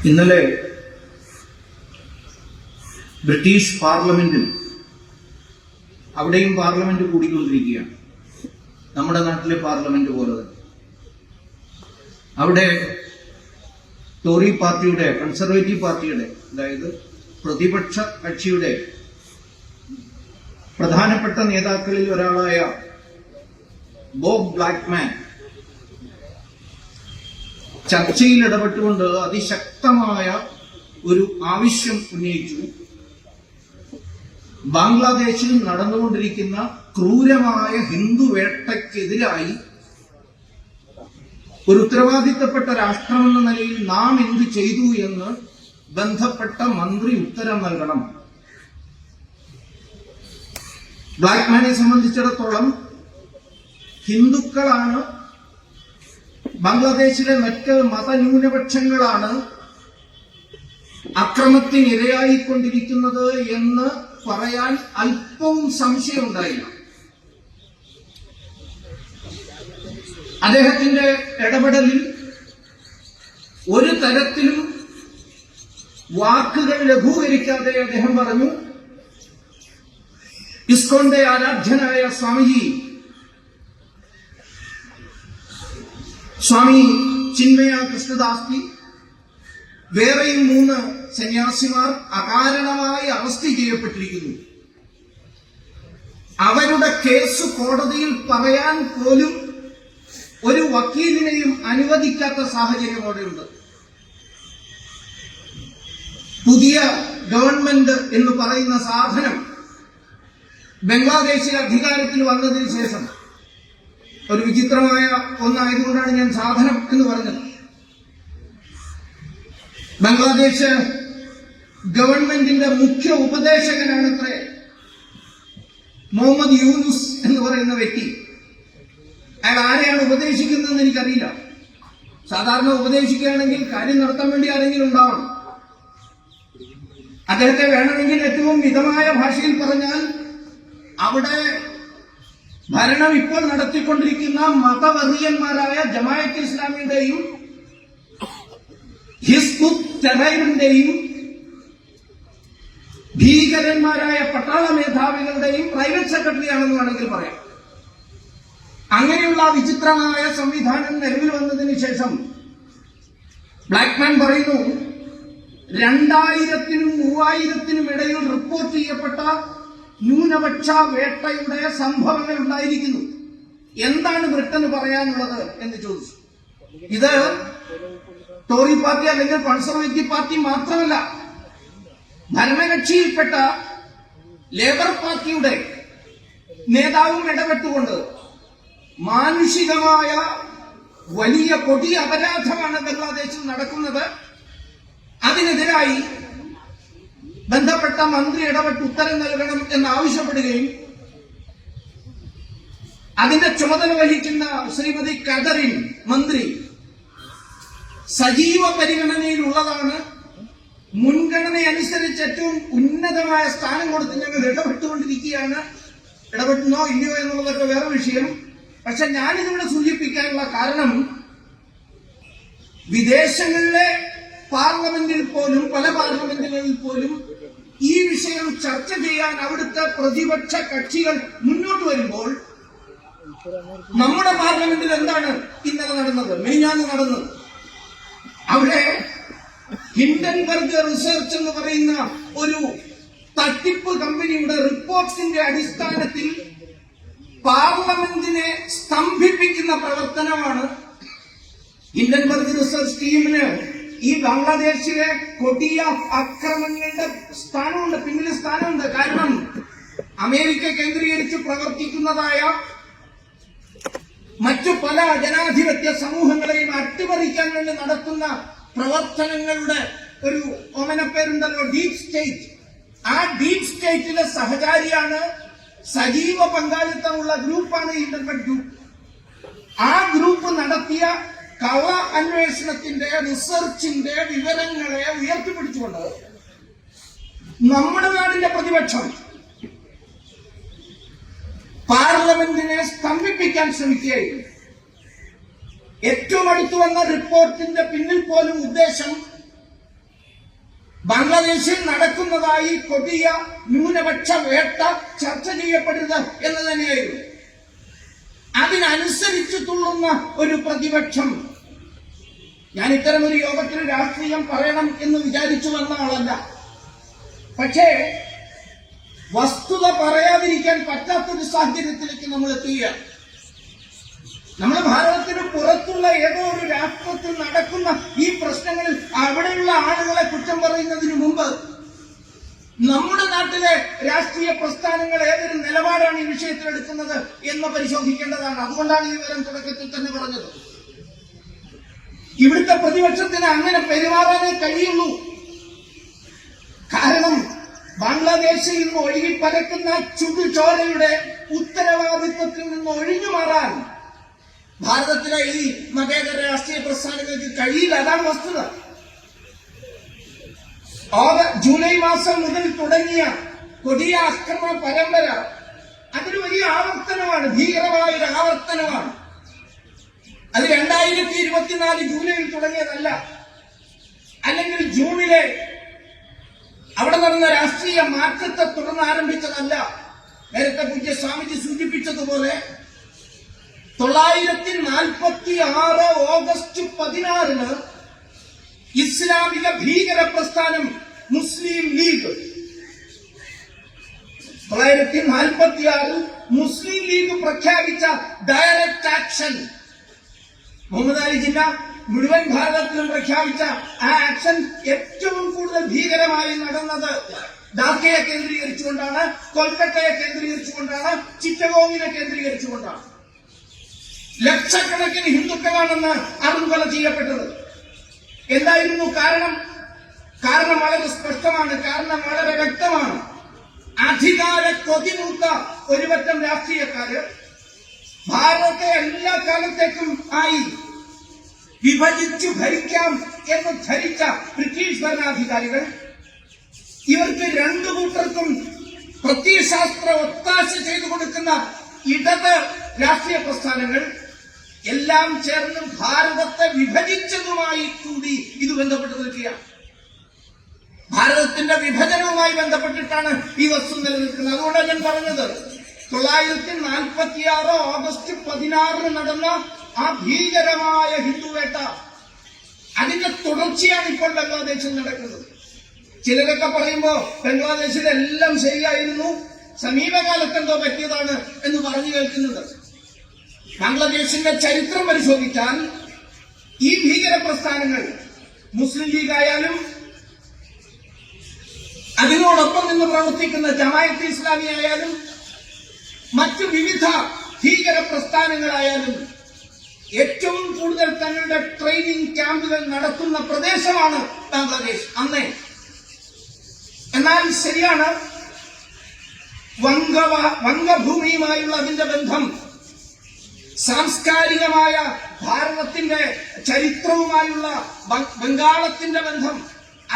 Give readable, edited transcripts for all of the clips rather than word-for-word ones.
ഇന്നലെ ബ്രിട്ടീഷ് പാർലമെന്റിൽ അവിടെയും പാർലമെന്റ് കൂടിക്കൊണ്ടിരിക്കുകയാണ്. നമ്മുടെ നാട്ടിലെ പാർലമെന്റ് പോലെ തന്നെ അവിടെ ടോറി പാർട്ടിയുടെ, കൺസർവേറ്റീവ് പാർട്ടിയുടെ, അതായത് പ്രതിപക്ഷ കക്ഷിയുടെ പ്രധാനപ്പെട്ട നേതാക്കളിൽ ഒരാളായ ബോബ് ബ്ലാക്ക്മാൻ ചർച്ചയിൽ ഇടപെട്ടുകൊണ്ട് അതിശക്തമായ ഒരു ആവശ്യം ഉന്നയിച്ചു. ബംഗ്ലാദേശിൽ നടന്നുകൊണ്ടിരിക്കുന്ന ക്രൂരമായ ഹിന്ദു വേട്ടയ്ക്കെതിരായി ഒരു ഉത്തരവാദിത്തപ്പെട്ട രാഷ്ട്രമെന്ന നിലയിൽ നാം എന്ത് ചെയ്തു എന്ന് ബന്ധപ്പെട്ട മന്ത്രി ഉത്തരം നൽകണം. ബ്ലാക്ക്മാനെ സംബന്ധിച്ചിടത്തോളം ഹിന്ദുക്കളാണ്, ബംഗ്ലാദേശിലെ മറ്റ് മതന്യൂനപക്ഷങ്ങളാണ് അക്രമത്തിനിരയായിക്കൊണ്ടിരിക്കുന്നത് എന്ന് പറയാൻ അല്പവും സംശയമുണ്ടായില്ല. അദ്ദേഹത്തിന്റെ ഇടപെടലിൽ ഒരു തരത്തിലും വാക്കുകൾ ലഘൂകരിക്കാതെ അദ്ദേഹം പറഞ്ഞു, ഇസ്കോന്റെ ആരാധ്യനായ സ്വാമി ചിന്മയ കൃഷ്ണദാസ്, വേറെയും 3 സന്യാസിമാർ അകാരണമായി അറസ്റ്റ് ചെയ്യപ്പെട്ടിരിക്കുന്നു. അവരുടെ കേസ് കോടതിയിൽ പറയാൻ പോലും ഒരു വക്കീലിനെയും അനുവദിക്കാത്ത സാഹചര്യം അവിടെയുണ്ട്. പുതിയ ഗവൺമെന്റ് എന്ന് പറയുന്ന സാധനം ബംഗ്ലാദേശിൽ അധികാരത്തിൽ വന്നതിന് ശേഷം ഒരു വിചിത്രമായ ഒന്നായതുകൊണ്ടാണ് ഞാൻ സാധനം എന്ന് പറഞ്ഞത്. ബംഗ്ലാദേശ് ഗവൺമെന്റിന്റെ മുഖ്യ ഉപദേശകനാണത്രേ മുഹമ്മദ് യൂനുസ് എന്ന് പറയുന്ന വ്യക്തി. അയാൾ ആരെയാണ് ഉപദേശിക്കുന്നതെന്ന് എനിക്കറിയില്ല. സാധാരണ ഉപദേശിക്കുകയാണെങ്കിൽ കാര്യം നടത്താൻ വേണ്ടി ആരെങ്കിലും ഉണ്ടാവണം. അദ്ദേഹത്തെ വേണമെങ്കിൽ ഏറ്റവും മിതമായ ഭാഷയിൽ പറഞ്ഞാൽ, അവിടെ ഭരണം ഇപ്പോൾ നടത്തിക്കൊണ്ടിരിക്കുന്ന മതവർഗീയന്മാരായ ജമാഅത്തെ ഇസ്ലാമിയുടെയും ഹിസ്ബുത് തഹ്രീറിന്റെയും ഭീകരന്മാരായ പട്ടാള മേധാവികളുടെയും പ്രൈവറ്റ് സെക്രട്ടറി ആണെന്ന് വേണമെങ്കിൽ പറയാം. അങ്ങനെയുള്ള വിചിത്രമായ സംവിധാനം നിലവിൽ വന്നതിന് ശേഷം ബ്ലാക്ക്മാൻ പറയുന്നു, 2000-നും 3000-നും ഇടയിൽ റിപ്പോർട്ട് ചെയ്യപ്പെട്ട ന്യൂനപക്ഷ വേട്ടയുടെ സംഭവങ്ങൾ ഉണ്ടായിരിക്കുന്നു. എന്താണ് ബ്രിട്ടന് പറയാനുള്ളത് എന്ന് ചോദിച്ചു. ഇത് ടോറി പാർട്ടി അല്ലെങ്കിൽ കൺസർവേറ്റീവ് പാർട്ടി മാത്രമല്ല, ഭരണകക്ഷിയിൽപ്പെട്ട ലേബർ പാർട്ടിയുടെ നേതാവും ഇടപെട്ടുകൊണ്ട് മാനുഷികമായ വലിയ കൊടിയ അപരാധമാണ് ബംഗ്ലാദേശിൽ നടക്കുന്നത്, അതിനെതിരായി ബന്ധപ്പെട്ട മന്ത്രി ഇടപെട്ട് ഉത്തരം നൽകണം എന്നാവശ്യപ്പെടുകയും അതിന്റെ ചുമതല വഹിക്കുന്ന ശ്രീമതി കദറിൻ മന്ത്രി സജീവ പരിഗണനയിലുള്ളതാണ്, മുൻഗണനയനുസരിച്ച് ഏറ്റവും ഉന്നതമായ സ്ഥാനം കൊടുത്ത് ഞങ്ങൾ ഇടപെട്ടുകൊണ്ടിരിക്കുകയാണ്. ഇടപെട്ടുന്നോ ഇല്ലയോ എന്നുള്ളതൊക്കെ വേറെ വിഷയം. പക്ഷെ ഞാനിതിവിടെ സൂചിപ്പിക്കാനുള്ള കാരണം, വിദേശങ്ങളിലെ പാർലമെന്റിൽ പോലും, പല പാർലമെന്റുകളിൽ പോലും ഈ വിഷയം ചർച്ച ചെയ്യാൻ അവിടുത്തെ പ്രതിപക്ഷ കക്ഷികൾ മുന്നോട്ട് വരുമ്പോൾ, നമ്മുടെ പാർലമെന്റിൽ എന്താണ് ഇന്നലെ നടന്നത്, മിനിഞ്ഞാന്ന് നടന്നത്? അവിടെ ഹിൻഡൻബർഗ് റിസർച്ച് എന്ന് പറയുന്ന ഒരു തട്ടിപ്പ് കമ്പനിയുടെ റിപ്പോർട്ടിന്റെ അടിസ്ഥാനത്തിൽ പാർലമെന്റിനെ സ്തംഭിപ്പിക്കുന്ന പ്രവർത്തനമാണ്. ഹിൻഡൻബർഗ് റിസർച്ച് ടീമിന് ഈ ബംഗ്ലാദേശിലെ കൊടിയ അക്രമങ്ങളുടെ സ്ഥാനമുണ്ട്, പിന്നിൽ സ്ഥാനമുണ്ട്. കാരണം അമേരിക്ക കേന്ദ്രീകരിച്ച് പ്രവർത്തിക്കുന്നതായ മറ്റു പല ജനാധിപത്യ സമൂഹങ്ങളെയും അട്ടിമറിക്കാൻ വേണ്ടി നടത്തുന്ന പ്രവർത്തനങ്ങളുടെ ഒരു ഓമനപ്പേരുണ്ടല്ലോ, ഡീപ് സ്റ്റേറ്റ്. ആ ഡീപ് സ്റ്റേറ്റിലെ സഹചാരിയാണ്, സജീവ പങ്കാളിത്തമുള്ള ഗ്രൂപ്പാണ് ഹിൻഡൻബർഗ് ഗ്രൂപ്പ്. ആ ഗ്രൂപ്പ് നടത്തിയ കള്ള അന്വേഷണത്തിന്റെ, റിസർച്ചിന്റെ വിവരങ്ങളെ ഉയർത്തിപ്പിടിച്ചുകൊണ്ട് നമ്മുടെ നാടിന്റെ പ്രതിപക്ഷം പാർലമെന്റിനെ സ്തംഭിപ്പിക്കാൻ ശ്രമിക്കുകയും ഏറ്റവും അടുത്തു വന്ന റിപ്പോർട്ടിന്റെ പിന്നിൽ പോലും ഉദ്ദേശം ബംഗ്ലാദേശിൽ നടക്കുന്നതായി കൊടിയ ന്യൂനപക്ഷ വേട്ട ചർച്ച ചെയ്യപ്പെടരുത് എന്ന് തന്നെയായിരുന്നു. അതിനനുസരിച്ച് തുള്ളുന്ന ഒരു പ്രതിപക്ഷം. ഞാൻ ഇത്തരം ഒരു യോഗത്തിൽ രാഷ്ട്രീയം പറയണം എന്ന് വിചാരിച്ചു വന്ന ആളല്ല. പക്ഷേ വസ്തുത പറയാതിരിക്കാൻ പറ്റാത്തൊരു സാഹചര്യത്തിലേക്ക് നമ്മൾ എത്തുകയാണ്. നമ്മൾ ഭാരതത്തിന് പുറത്തുള്ള ഏതോ ഒരു രാഷ്ട്രത്തിൽ നടക്കുന്ന ഈ പ്രശ്നങ്ങളിൽ അവിടെയുള്ള ആളുകളെ കുറ്റം പറയുന്നതിന് മുമ്പ് നമ്മുടെ നാട്ടിലെ രാഷ്ട്രീയ പ്രസ്ഥാനങ്ങൾ ഏതൊരു നിലപാടാണ് ഈ വിഷയത്തിൽ എടുക്കുന്നത് എന്ന് പരിശോധിക്കേണ്ടതാണ്. അതുകൊണ്ടാണ് ഈ വിവരം തുടക്കത്തിൽ തന്നെ പറഞ്ഞത്. ഇവിടുത്തെ പ്രതിപക്ഷത്തിന് അങ്ങനെ പെരുമാറാനേ കഴിയുള്ളൂ. കാരണം ബംഗ്ലാദേശിൽ നിന്ന് ഒഴുകിപ്പരക്കുന്ന ചുടുചോരയുടെ ഉത്തരവാദിത്വത്തിൽ നിന്ന് ഒഴിഞ്ഞു മാറാൻ ഭാരതത്തിലെ ഈ മതേതര രാഷ്ട്രീയ പ്രസ്ഥാനങ്ങൾക്ക് കഴിയില്ല. അതാണ് വസ്തുത. ജൂലൈ മാസം മുതൽ തുടങ്ങിയ കൊടിയ ആക്രമണ പരമ്പര അതൊരു വലിയ ആവർത്തനമാണ്, ഭീകരമായ ഒരു ആവർത്തനമാണ്. അത് 2024 ജൂലൈയിൽ തുടങ്ങിയതല്ല, അല്ലെങ്കിൽ ജൂണിലെ അവിടെ നടന്ന രാഷ്ട്രീയ മാറ്റത്തെ തുടർന്ന് ആരംഭിച്ചതല്ല. നേരത്തെ പൂജ്യ സ്വാമിജി സൂചിപ്പിച്ചതുപോലെ 946 ഓഗസ്റ്റ് 16 ഇസ്ലാമിക ഭീകര പ്രസ്ഥാനം മുസ്ലിം ലീഗ് 946 മുസ്ലിം ലീഗ് പ്രഖ്യാപിച്ച ഡയറക്റ്റ് ആക്ഷൻ, മുഹമ്മദ് അലി ജിന്ന മുഴുവൻ ഭാരതത്തിലും പ്രഖ്യാപിച്ച ആ ആക്ഷൻ ഏറ്റവും കൂടുതൽ ഭീകരമായി നടന്നത് ധാക്കയെ കേന്ദ്രീകരിച്ചുകൊണ്ടാണ്, കൊൽക്കത്തയെ കേന്ദ്രീകരിച്ചുകൊണ്ടാണ്, ചിറ്റഗോങ്ങിനെ കേന്ദ്രീകരിച്ചുകൊണ്ടാണ്. ലക്ഷക്കണക്കിന് ഹിന്ദുക്കളാണെന്ന് അറുകൊല ചെയ്യപ്പെട്ടത്. എന്തായിരുന്നു കാരണം? കാരണം വളരെ സ്പഷ്ടമാണ്, കാരണം വളരെ വ്യക്തമാണ്. അധികാര കൊതിമൂത്ത ഒരുപറ്റം രാഷ്ട്രീയക്കാര് ഭാരതത്തെ എല്ലാ കാലത്തേക്കും ആയി വിഭജിച്ചു ഭരിക്കാം എന്ന് ധരിച്ച ബ്രിട്ടീഷ് ഭരണാധികാരികൾ ഇവർക്ക് രണ്ടു കൂട്ടർക്കും പ്രത്യയശാസ്ത്ര ഒത്താശ ചെയ്തു കൊടുക്കുന്ന ഇടത് രാഷ്ട്രീയ പ്രസ്ഥാനങ്ങൾ എല്ലാം ചേർന്ന് ഭാരതത്തെ വിഭജിച്ചതുമായി കൂടി ഇത് ബന്ധപ്പെട്ട് നിൽക്കുകയാണ്. ഭാരതത്തിന്റെ വിഭജനവുമായി ബന്ധപ്പെട്ടിട്ടാണ് ഈ വസ്തു നിലനിൽക്കുന്നത്. അതുകൊണ്ടാണ് ഞാൻ പറഞ്ഞത് 946 ഓഗസ്റ്റ് 16 നടന്ന ആ ഭീകരമായ ഹിന്ദുവേട്ട അതിന്റെ തുടർച്ചയാണ് ഇപ്പോൾ ബംഗ്ലാദേശിൽ നടക്കുന്നത്. ചിലരൊക്കെ പറയുമ്പോ ബംഗ്ലാദേശിൽ എല്ലാം ശരിയായിരുന്നു, സമീപകാലത്ത് എന്തോ പറ്റിയതാണ് എന്ന് പറഞ്ഞു കേൾക്കുന്നുണ്ട്. ബംഗ്ലാദേശിന്റെ ചരിത്രം പരിശോധിച്ചാൽ ഈ ഭീകര പ്രസ്ഥാനങ്ങൾ മുസ്ലിം ലീഗ് ആയാലും അതിനോടൊപ്പം നിന്ന് പ്രവർത്തിക്കുന്ന ജമാഅത്തെ ഇസ്ലാമി ആയാലും മറ്റു വിവിധ ഭീകര പ്രസ്ഥാനങ്ങളായാലും ഏറ്റവും കൂടുതൽ തങ്ങളുടെ ട്രെയിനിങ് ക്യാമ്പുകൾ നടത്തുന്ന പ്രദേശമാണ് ബംഗ്ലാദേശ് അന്നേ. എന്നാൽ ശരിയാണ്, വംഗഭൂമിയുമായുള്ള അതിന്റെ ബന്ധം, സാംസ്കാരികമായ ഭാരതത്തിന്റെ ചരിത്രവുമായുള്ള ബംഗാളത്തിന്റെ ബന്ധം,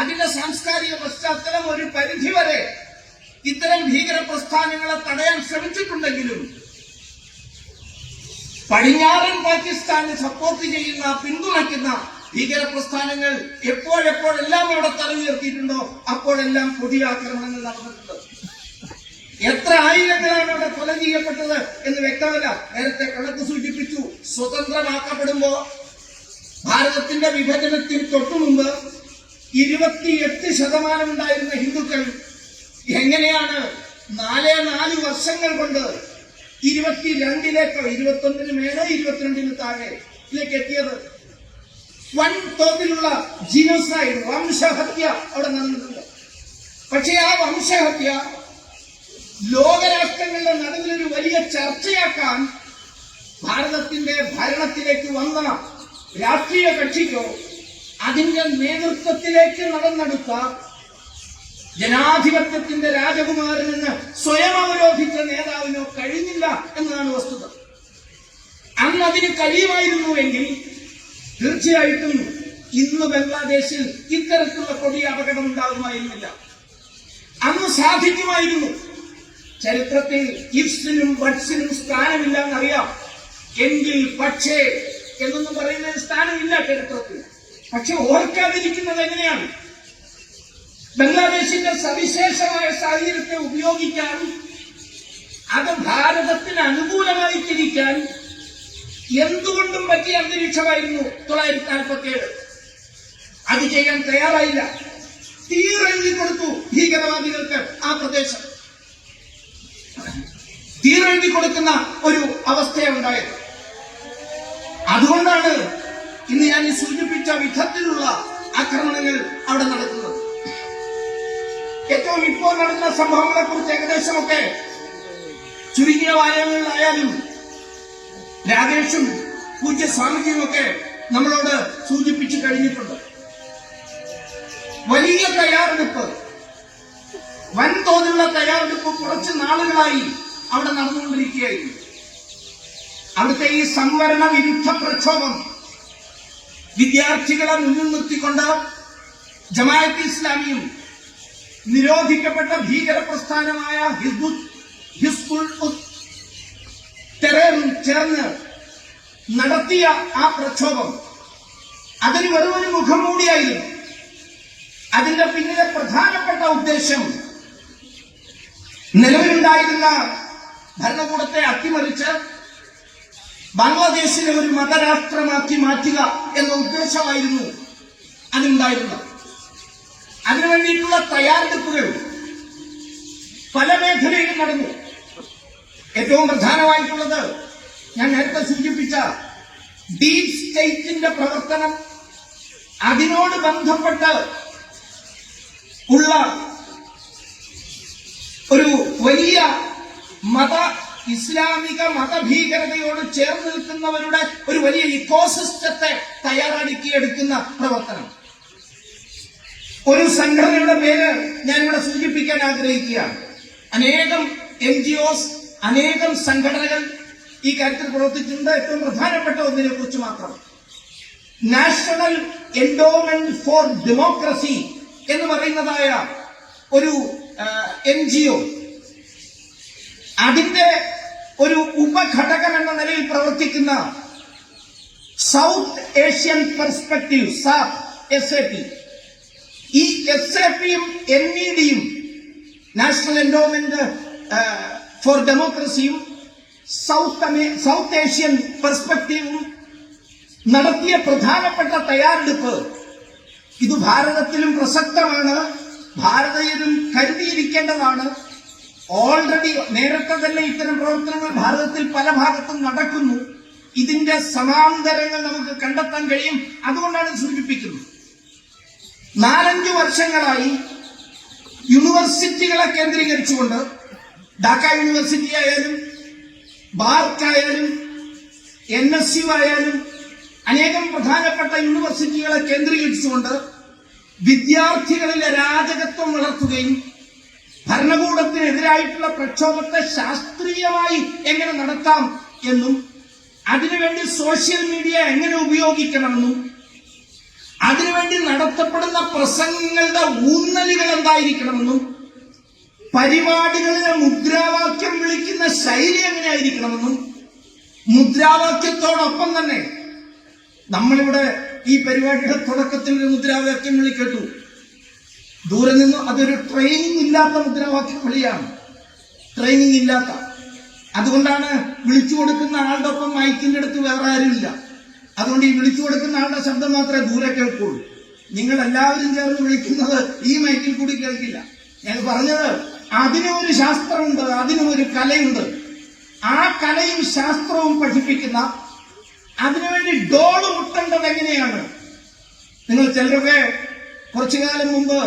അതിന്റെ സാംസ്കാരിക പശ്ചാത്തലം ഒരു പരിധിവരെ ഇത്തരം ഭീകര പ്രസ്ഥാനങ്ങളെ തടയാൻ ശ്രമിച്ചിട്ടുണ്ടെങ്കിലും പടിഞ്ഞാറൻ പാകിസ്ഥാനെ സപ്പോർട്ട് ചെയ്യുന്ന, പിന്തുണയ്ക്കുന്ന ഭീകര പ്രസ്ഥാനങ്ങൾ എപ്പോഴെപ്പോഴെല്ലാം അവിടെ തലയുയർത്തിയിട്ടുണ്ടോ അപ്പോഴെല്ലാം പുതിയ ആക്രമണങ്ങൾ നടന്നിട്ടുണ്ട്. എത്ര ആയിരങ്ങളാണ് അവിടെ കൊല ചെയ്യപ്പെട്ടത് എന്ന് വ്യക്തമല്ല. നേരത്തെ കണക്ക് സൂചിപ്പിച്ചു, സ്വതന്ത്രമാക്കപ്പെടുമ്പോ ഭാരതത്തിന്റെ വിഭജനത്തിന് തൊട്ടുമുമ്പ് 28% ഉണ്ടായിരുന്ന ഹിന്ദുക്കൾ എങ്ങനെയാണ് 4 വർഷങ്ങൾ കൊണ്ട് 22-ലേക്കോ 21-ന് മേലെ 22-ന് താഴെയിലേക്ക് എത്തിയത്? വൻ തോതിലുള്ള ജീനോസൈഡ്, വംശഹത്യ അവിടെ നടന്നിട്ടുണ്ട്. പക്ഷേ ആ വംശഹത്യ ലോകരാഷ്ട്രങ്ങളുടെ നടുവിലൊരു വലിയ ചർച്ചയാക്കാൻ ഭാരതത്തിന്റെ ഭരണത്തിലേക്ക് വന്ന രാഷ്ട്രീയ കക്ഷിക്കോ അതിന്റെ നേതൃത്വത്തിലേക്ക് നടന്നെടുത്ത ജനാധിപത്യത്തിന്റെ രാജകുമാരനെന്ന് സ്വയം അവരോധിച്ച നേതാവിനോ കഴിഞ്ഞില്ല എന്നതാണ് വസ്തുത. അന്ന് അതിന് കഴിയുമായിരുന്നുവെങ്കിൽ തീർച്ചയായിട്ടും ഇന്ന് ബംഗ്ലാദേശിൽ ഇത്തരത്തിലുള്ള കൊടിയ അപകടം ഉണ്ടാകുമായിരുന്നില്ല. അന്ന് സാധിക്കുമായിരുന്നു. ചരിത്രത്തിൽ ഇഫ്സിനും ബട്സിനും സ്ഥാനമില്ല എന്നറിയാം. എങ്കിൽ പക്ഷേ എന്നൊന്നും പറയുന്നതിന് സ്ഥാനമില്ല ചരിത്രത്തിൽ. പക്ഷെ ഓർക്കാതിരിക്കുന്നത് എങ്ങനെയാണ്? ബംഗ്ലാദേശിന്റെ സവിശേഷമായ സാഹചര്യത്തെ ഉപയോഗിക്കാൻ, അത് ഭാരതത്തിന് അനുകൂലമായി തിരിക്കാൻ എന്തുകൊണ്ടും പറ്റിയ അന്തരീക്ഷമായിരുന്നു 1947. അത് ചെയ്യാൻ തയ്യാറായില്ല. തീരെഴുതി കൊടുത്തു ഭീകരവാദികൾക്ക് ആ പ്രദേശം. തീരെഴുതി കൊടുക്കുന്ന ഒരു അവസ്ഥയുണ്ടായത്. അതുകൊണ്ടാണ് ഇന്ന് ഞാൻ ഈ സൂചിപ്പിച്ച വിധത്തിലുള്ള ആക്രമണങ്ങൾ അവിടെ നടക്കുന്നത്. ഏറ്റവും ഇപ്പോൾ നടന്ന സംഭവങ്ങളെ കുറിച്ച് ഏകദേശമൊക്കെ ചുരുങ്ങിയ വായനകളിലായാലും രാകേഷും പൂജ്യ സ്വാമിജിയും ഒക്കെ നമ്മളോട് സൂചിപ്പിച്ചു കഴിഞ്ഞിട്ടുണ്ട്. വലിയ തയ്യാറെടുപ്പ്, വൻതോതിലുള്ള തയ്യാറെടുപ്പ് കുറച്ച് നാളുകളായി അവിടെ നടന്നുകൊണ്ടിരിക്കുകയായിരുന്നു. അവിടുത്തെ ഈ സംവരണ വിരുദ്ധ പ്രക്ഷോഭം വിദ്യാർത്ഥികളെ മുന്നിൽ നിർത്തിക്കൊണ്ട് ജമാഅത്ത് ഇസ്ലാമിയും നിരോധിക്കപ്പെട്ട ഭീകര പ്രസ്ഥാനമായ ഹിസ്ബുൾ ടെററും ചേർന്ന് നടത്തിയ ആ പ്രക്ഷോഭം അതിന് വെറുമൊരു മുഖംമൂടിയായിരുന്നു. അതിന്റെ പിന്നിലെ പ്രധാനപ്പെട്ട ഉദ്ദേശം നിലവിലുണ്ടായിരുന്ന ഭരണകൂടത്തെ അട്ടിമറിച്ച് ബംഗ്ലാദേശിനെ ഒരു മതരാഷ്ട്രമാക്കി മാറ്റുക എന്ന ഉദ്ദേശമായിരുന്നു അതിനുണ്ടായിരുന്നത്. അതിനുവേണ്ടിയിട്ടുള്ള തയ്യാറെടുപ്പുകൾ പല മേഖലയിലും നടന്നു. ഏറ്റവും പ്രധാനമായിട്ടുള്ളത് ഞാൻ നേരത്തെ സൂചിപ്പിച്ച ഡീപ് സ്റ്റേറ്റിന്റെ പ്രവർത്തനം, അതിനോട് ബന്ധപ്പെട്ട് ഉള്ള ഒരു വലിയ ഇസ്ലാമിക മതഭീകരതയോട് ചേർന്ന് നിൽക്കുന്നവരുടെ ഒരു വലിയ ഇക്കോസിസ്റ്റത്തെ തയ്യാറാക്കിയെടുക്കുന്ന പ്രവർത്തനം. ഒരു സംഘടനയുടെ പേര് ഞാനിവിടെ സൂചിപ്പിക്കാൻ ആഗ്രഹിക്കുകയാണ്. അനേകം NGOs, അനേകം സംഘടനകൾ ഈ കാര്യത്തിൽ പ്രവർത്തിച്ചിട്ടുണ്ട്. ഏറ്റവും പ്രധാനപ്പെട്ട ഒന്നിനെ കുറിച്ച് മാത്രം, നാഷണൽ എൻഡോമെന്റ് ഫോർ ഡെമോക്രസി എന്ന് പറയുന്നതായ ഒരു NGO, അതിന്റെ ഒരു ഉപഘടകം എന്ന നിലയിൽ പ്രവർത്തിക്കുന്ന സൗത്ത് ഏഷ്യൻ പെർസ്പെക്റ്റീവ് SAP, ഈ SAPയും NEDയും നാഷണൽ എൻഡോമെന്റ് ഫോർ ഡെമോക്രസിയും സൗത്ത് ഏഷ്യൻ പെർസ്പെക്റ്റീവും നടത്തിയ പ്രധാനപ്പെട്ട തയ്യാറെടുപ്പ് ഇത് ഭാരതത്തിലും പ്രസക്തമാണ്, ഭാരതീയരും കരുതിയിരിക്കേണ്ടതാണ്. ഓൾറെഡി നേരത്തെ തന്നെ ഇത്തരം പ്രവർത്തനങ്ങൾ ഭാരതത്തിൽ പല ഭാഗത്തും നടക്കുന്നു. ഇതിന്റെ സമാന്തരങ്ങൾ നമുക്ക് കണ്ടെത്താൻ കഴിയും. അതുകൊണ്ടാണ് സൂചിപ്പിക്കുന്നത്. 4-5 വർഷങ്ങളായി യൂണിവേഴ്സിറ്റികളെ കേന്ദ്രീകരിച്ചുകൊണ്ട്, ഢാക്ക യൂണിവേഴ്സിറ്റി ആയാലും ബാർക്കായാലും NSU ആയാലും അനേകം പ്രധാനപ്പെട്ട യൂണിവേഴ്സിറ്റികളെ കേന്ദ്രീകരിച്ചുകൊണ്ട് വിദ്യാർത്ഥികളിലെ അരാജകത്വം വളർത്തുകയും ഭരണകൂടത്തിനെതിരായിട്ടുള്ള പ്രക്ഷോഭത്തെ ശാസ്ത്രീയമായി എങ്ങനെ നടത്താം എന്നും അതിനുവേണ്ടി സോഷ്യൽ മീഡിയ എങ്ങനെ ഉപയോഗിക്കണമെന്നും അതിനുവേണ്ടി നടത്തപ്പെടുന്ന പ്രസംഗങ്ങളുടെ ഊന്നലുകൾ എന്തായിരിക്കണമെന്നും പരിപാടികളിലെ മുദ്രാവാക്യം വിളിക്കുന്ന ശൈലി എങ്ങനെയായിരിക്കണമെന്നും മുദ്രാവാക്യത്തോടൊപ്പം തന്നെ നമ്മളിവിടെ ഈ പരിപാടിയുടെ തുടക്കത്തിൽ ഒരു മുദ്രാവാക്യം വിളി കേട്ടു. ദൂരെ നിന്ന് അതൊരു ട്രെയിനിങ് ഇല്ലാത്ത മുദ്രാവാക്യം വിളിയാണ്, ട്രെയിനിങ് ഇല്ലാത്ത. അതുകൊണ്ടാണ് വിളിച്ചു കൊടുക്കുന്ന ആളുടെ ഒപ്പം മൈക്കിന്റെ അടുത്ത് വേറെ ആരുമില്ല. അതുകൊണ്ട് ഈ വിളിച്ചു കൊടുക്കുന്ന ആളുടെ ശബ്ദം മാത്രമേ ദൂരെ കേൾക്കുള്ളൂ. നിങ്ങൾ എല്ലാവരും ചേർന്ന് വിളിക്കുന്നത് ഈ മൈക്കിൽ കൂടി കേൾക്കില്ല. ഞാൻ പറഞ്ഞത് അതിനൊരു ശാസ്ത്രമുണ്ട്, അതിനൊരു കലയുണ്ട്. ആ കലയും ശാസ്ത്രവും പഠിപ്പിക്കുന്ന, അതിനുവേണ്ടി ഡോള് മുട്ടേണ്ടത് എങ്ങനെയാണ്. നിങ്ങൾ ചിലരൊക്കെ കുറച്ചു കാലം മുമ്പ്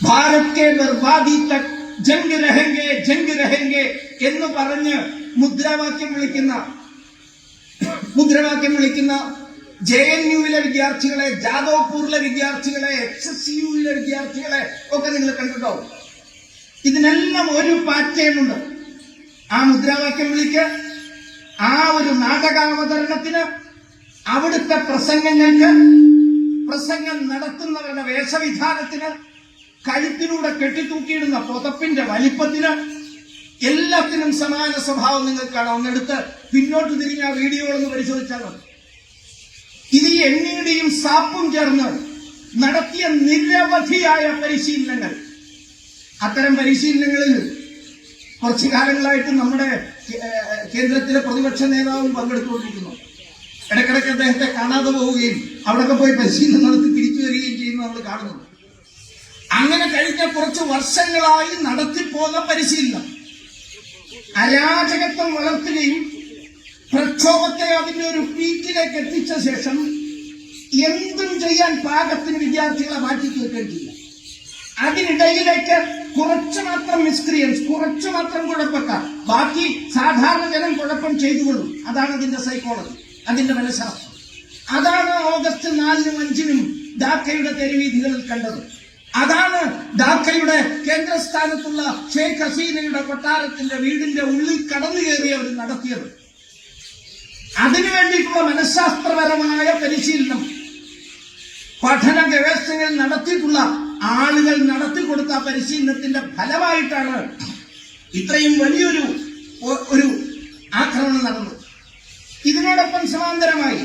ഭാരത് കെ ബർബാദി തക് ജംഗ് രഹെങ്കെ എന്ന് പറഞ്ഞ് മുദ്രാവാക്യം വിളിക്കുന്ന JNUവിലെ വിദ്യാർത്ഥികളെ, ജാദവ്പൂരിലെ വിദ്യാർത്ഥികളെ, HSUവിലെ വിദ്യാർത്ഥികളെ ഒക്കെ നിങ്ങൾ കണ്ടിട്ടോ. ഇതിനെല്ലാം ഒരു പാറ്റേൺ ഉണ്ട്. ആ മുദ്രാവാക്യം വിളിക്ക്, ആ ഒരു നാടകാവതരണത്തിന്, അവിടുത്തെ പ്രസംഗങ്ങൾക്ക്, പ്രസംഗം നടത്തുന്നവരുടെ വേഷവിധാനത്തിന്, കഴുത്തിലൂടെ കെട്ടിത്തൂക്കിയിടുന്ന പുതപ്പിന്റെ വലിപ്പത്തിന്, എല്ലാത്തിനും സമാന സ്വഭാവം നിങ്ങൾക്ക് കാണാം. ഒന്നെടുത്ത് പിന്നോട്ട് തിരിഞ്ഞ വീഡിയോകളൊന്ന് പരിശോധിച്ചാൽ മതി. ഇത് ഈ NEDയും SAPും ചേർന്ന് നടത്തിയ നിരവധിയായ പരിശീലനങ്ങൾ. അത്തരം പരിശീലനങ്ങളിൽ കുറച്ചു കാലങ്ങളായിട്ട് നമ്മുടെ കേന്ദ്രത്തിലെ പ്രതിപക്ഷ നേതാവും പങ്കെടുത്തുകൊണ്ടിരിക്കുന്നു. ഇടയ്ക്കിടയ്ക്ക് അദ്ദേഹത്തെ കാണാതെ പോവുകയും അവിടെയൊക്കെ പോയി പരിശീലനം നടത്തി തിരിച്ചു വരികയും ചെയ്യുന്നത് നമ്മൾ കാണുന്നു. അങ്ങനെ കഴിഞ്ഞ കുറച്ച് വർഷങ്ങളായി നടത്തിപ്പോന്ന പരിശീലനം അരാജകത്വം വളർത്തുകയും പ്രക്ഷോഭത്തെ അതിന്റെ ഒരു പീക്കിലേക്ക് എത്തിച്ച ശേഷം എന്തും ചെയ്യാൻ പാകത്തിന് വിദ്യാർത്ഥികളെ മാറ്റി തീർക്കുകയും ചെയ്യും. അതിനിടയിലേക്ക് കുറച്ചു മാത്രം മിസ്ക്രിയൻസ്, കുറച്ചു മാത്രം കുഴപ്പക്കാർ, ബാക്കി സാധാരണ ജനം കുഴപ്പം ചെയ്തുകൊള്ളും. അതാണ് അതിന്റെ സൈക്കോളജി, അതിന്റെ മനഃശാസ്ത്രം. അതാണ് ഓഗസ്റ്റ് 4-നും 5-നും ധാക്കയുടെ തെരുവീഥികളിൽ കണ്ടത്. അതാണ് ധാക്കയുടെ കേന്ദ്രസ്ഥാനത്തുള്ള ഷെയ്ഖ് ഹസീനയുടെ കൊട്ടാരത്തിന്റെ വീടിന്റെ ഉള്ളിൽ കടന്നു കയറി അവർ നടത്തിയത്. അതിനു വേണ്ടിയിട്ടുള്ള മനഃശാസ്ത്രപരമായ പരിശീലനം പഠന ഗവേഷണങ്ങൾ നടത്തിയിട്ടുള്ള ആളുകൾ നടത്തിക്കൊടുത്ത പരിശീലനത്തിന്റെ ഫലമായിട്ടാണ് ഇത്രയും വലിയൊരു ആക്രമണം നടന്നത്. ഇതിനോടൊപ്പം സമാന്തരമായി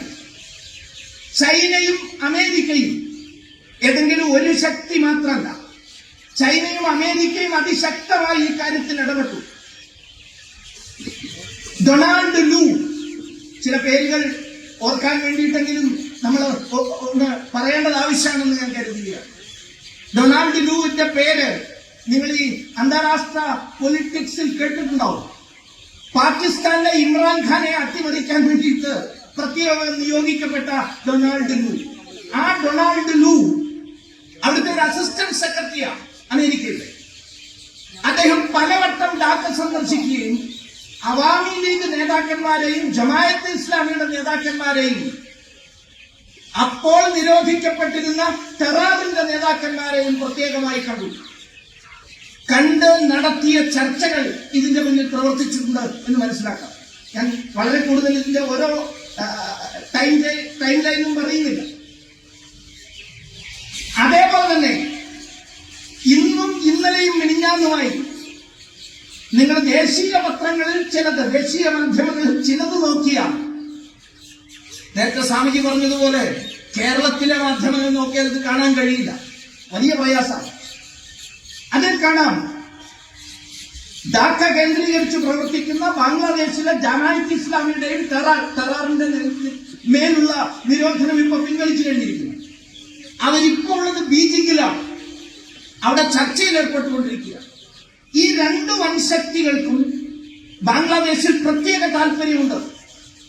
ചൈനയും അമേരിക്കയും ഏതെങ്കിലും ഒരു ശക്തി മാത്രമല്ല, ചൈനയും അമേരിക്കയും അതിശക്തമായി ഈ കാര്യത്തിൽ ഇടപെട്ടു. ഡൊണാൾഡ് ലൂ, ചില പേരുകൾ ഓർക്കാൻ വേണ്ടിയിട്ടെങ്കിലും നമ്മൾ ഒന്ന് പറയേണ്ടത് ആവശ്യമാണെന്ന് ഞാൻ കരുതുകയാണ്. ഡൊണാൾഡ് ലൂവിന്റെ പേര് നിങ്ങൾ ഈ അന്താരാഷ്ട്ര പൊളിറ്റിക്സിൽ കേട്ടിട്ടുണ്ടാവും. പാകിസ്ഥാനിലെ ഇമ്രാൻഖാനെ അട്ടിമറിക്കാൻ വേണ്ടിയിട്ട് പ്രത്യേകം നിയോഗിക്കപ്പെട്ട ഡൊണാൾഡ് ലൂ. ആ ഡൊണാൾഡ് ലൂ അവിടുത്തെ ഒരു അസിസ്റ്റന്റ് സെക്രട്ടറിയാണ് അമേരിക്കയിലെ. അദ്ദേഹം പലവട്ടം ധാക്ക സന്ദർശിക്കുകയും അവാമി ലീഗ് നേതാക്കന്മാരെയും ജമാഅത്തെ ഇസ്ലാമിയുടെ നേതാക്കന്മാരെയും അപ്പോൾ നിരോധിക്കപ്പെട്ടിരുന്ന ടെററിന്റെ നേതാക്കന്മാരെയും പ്രത്യേകമായി കണ്ട് നടത്തിയ ചർച്ചകൾ ഇതിന്റെ മുന്നിൽ പ്രവർത്തിച്ചിട്ടുണ്ട് എന്ന് മനസ്സിലാക്കാം. ഞാൻ വളരെ കൂടുതൽ ഇതിന്റെ ഓരോ ടൈം ലൈനും പറയുന്നില്ല. അതേപോലെ തന്നെ ഇന്നും ഇന്നലെയും മിനിഞ്ഞാന്നുമായി നിങ്ങൾ ദേശീയ പത്രങ്ങളിൽ ചിലത്, ദേശീയ മാധ്യമങ്ങളിൽ ചിലത് നോക്കിയാൽ, നേരത്തെ സ്വാമിജി പറഞ്ഞതുപോലെ കേരളത്തിലെ മാധ്യമങ്ങൾ നോക്കിയാൽ ഇത് കാണാൻ കഴിയില്ല, വലിയ പ്രയാസമാണ്. അതിൽ കാണാം ധാക്ക കേന്ദ്രീകരിച്ച് പ്രവർത്തിക്കുന്ന ബാംഗ്ലാദേശിലെ ജമാഅത്ത് ഇസ്ലാമിയുടെയും ടെററിന്റെ മേലുള്ള നിരോധനം ഇപ്പോൾ പിൻവലിച്ചു കഴിഞ്ഞിരിക്കുന്നു. അവരിപ്പോൾ ഉള്ളത് ബീജിംഗിലാണ്, അവിടെ ചർച്ചയിൽ ഏർപ്പെട്ടുകൊണ്ടിരിക്കുക. ഈ രണ്ട് വൻശക്തികൾക്കും ബാംഗ്ലാദേശിൽ പ്രത്യേക താല്പര്യമുണ്ട്.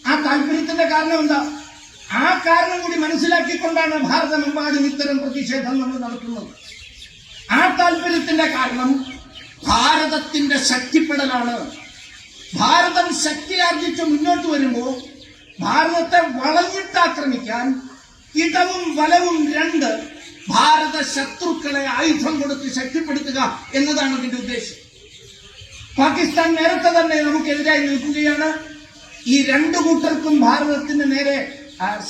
ആ താല്പര്യത്തിന്റെ കാരണം എന്താ? ആ കാരണം കൂടി മനസ്സിലാക്കിക്കൊണ്ടാണ് ഭാരതമെമ്പാടും ഇത്തരം പ്രതിഷേധം നമ്മൾ നടത്തുന്നത്. ആ താല്പര്യത്തിന്റെ കാരണം ഭാരതത്തിന്റെ ശക്തിപ്പെടലാണ്. ഭാരതം ശക്തിയാർജിച്ച് മുന്നോട്ട് വരുമ്പോൾ ഭാരതത്തെ വളഞ്ഞിട്ട് ആക്രമിക്കാൻ ഇടവും വലവും രണ്ട് ഭാരത ശത്രുക്കളെ ആയുധം കൊടുത്ത് ശക്തിപ്പെടുത്തുക എന്നതാണ് ഇതിന്റെ ഉദ്ദേശം. പാകിസ്ഥാൻ നേരത്തെ തന്നെ നമുക്കെതിരായി നിൽക്കുകയാണ്. ഈ രണ്ടു കൂട്ടർക്കും ഭാരതത്തിന് നേരെ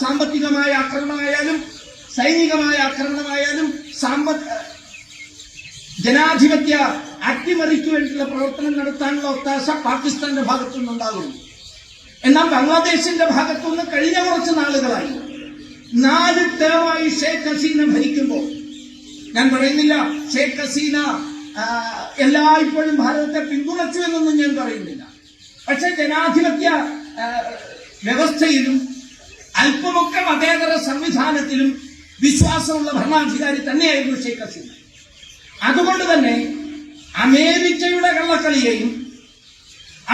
സാമ്പത്തികമായ ആക്രമണമായാലും സൈനികമായ ആക്രമണമായാലും ജനാധിപത്യ അട്ടിമറിക്ക് വേണ്ടിയുള്ള പ്രവർത്തനം നടത്താനുള്ള ഒത്താശ പാകിസ്ഥാന്റെ ഭാഗത്തുനിന്നുണ്ടാകുന്നു. എന്നാൽ ബംഗ്ലാദേശിന്റെ ഭാഗത്തുനിന്ന് കഴിഞ്ഞ കുറച്ച് നാളുകളായി 4 ടേമായി ഷെയ്ഖ് ഹസീന ഭരിക്കുമ്പോൾ, ഞാൻ പറയുന്നില്ല ഷെയ്ഖ് ഹസീന എല്ലായ്പ്പോഴും ഭാരതത്തെ പിന്തുണച്ചു എന്നൊന്നും ഞാൻ പറയുന്നില്ല. പക്ഷെ ജനാധിപത്യ വ്യവസ്ഥയിലും അല്പമൊക്കെ മതേതര സംവിധാനത്തിലും വിശ്വാസമുള്ള ഭരണാധികാരി തന്നെയായിരുന്നു ഷെയ്ഖ് ഹസീന. അതുകൊണ്ട് തന്നെ അമേരിക്കയുടെ കള്ളക്കളിയെയും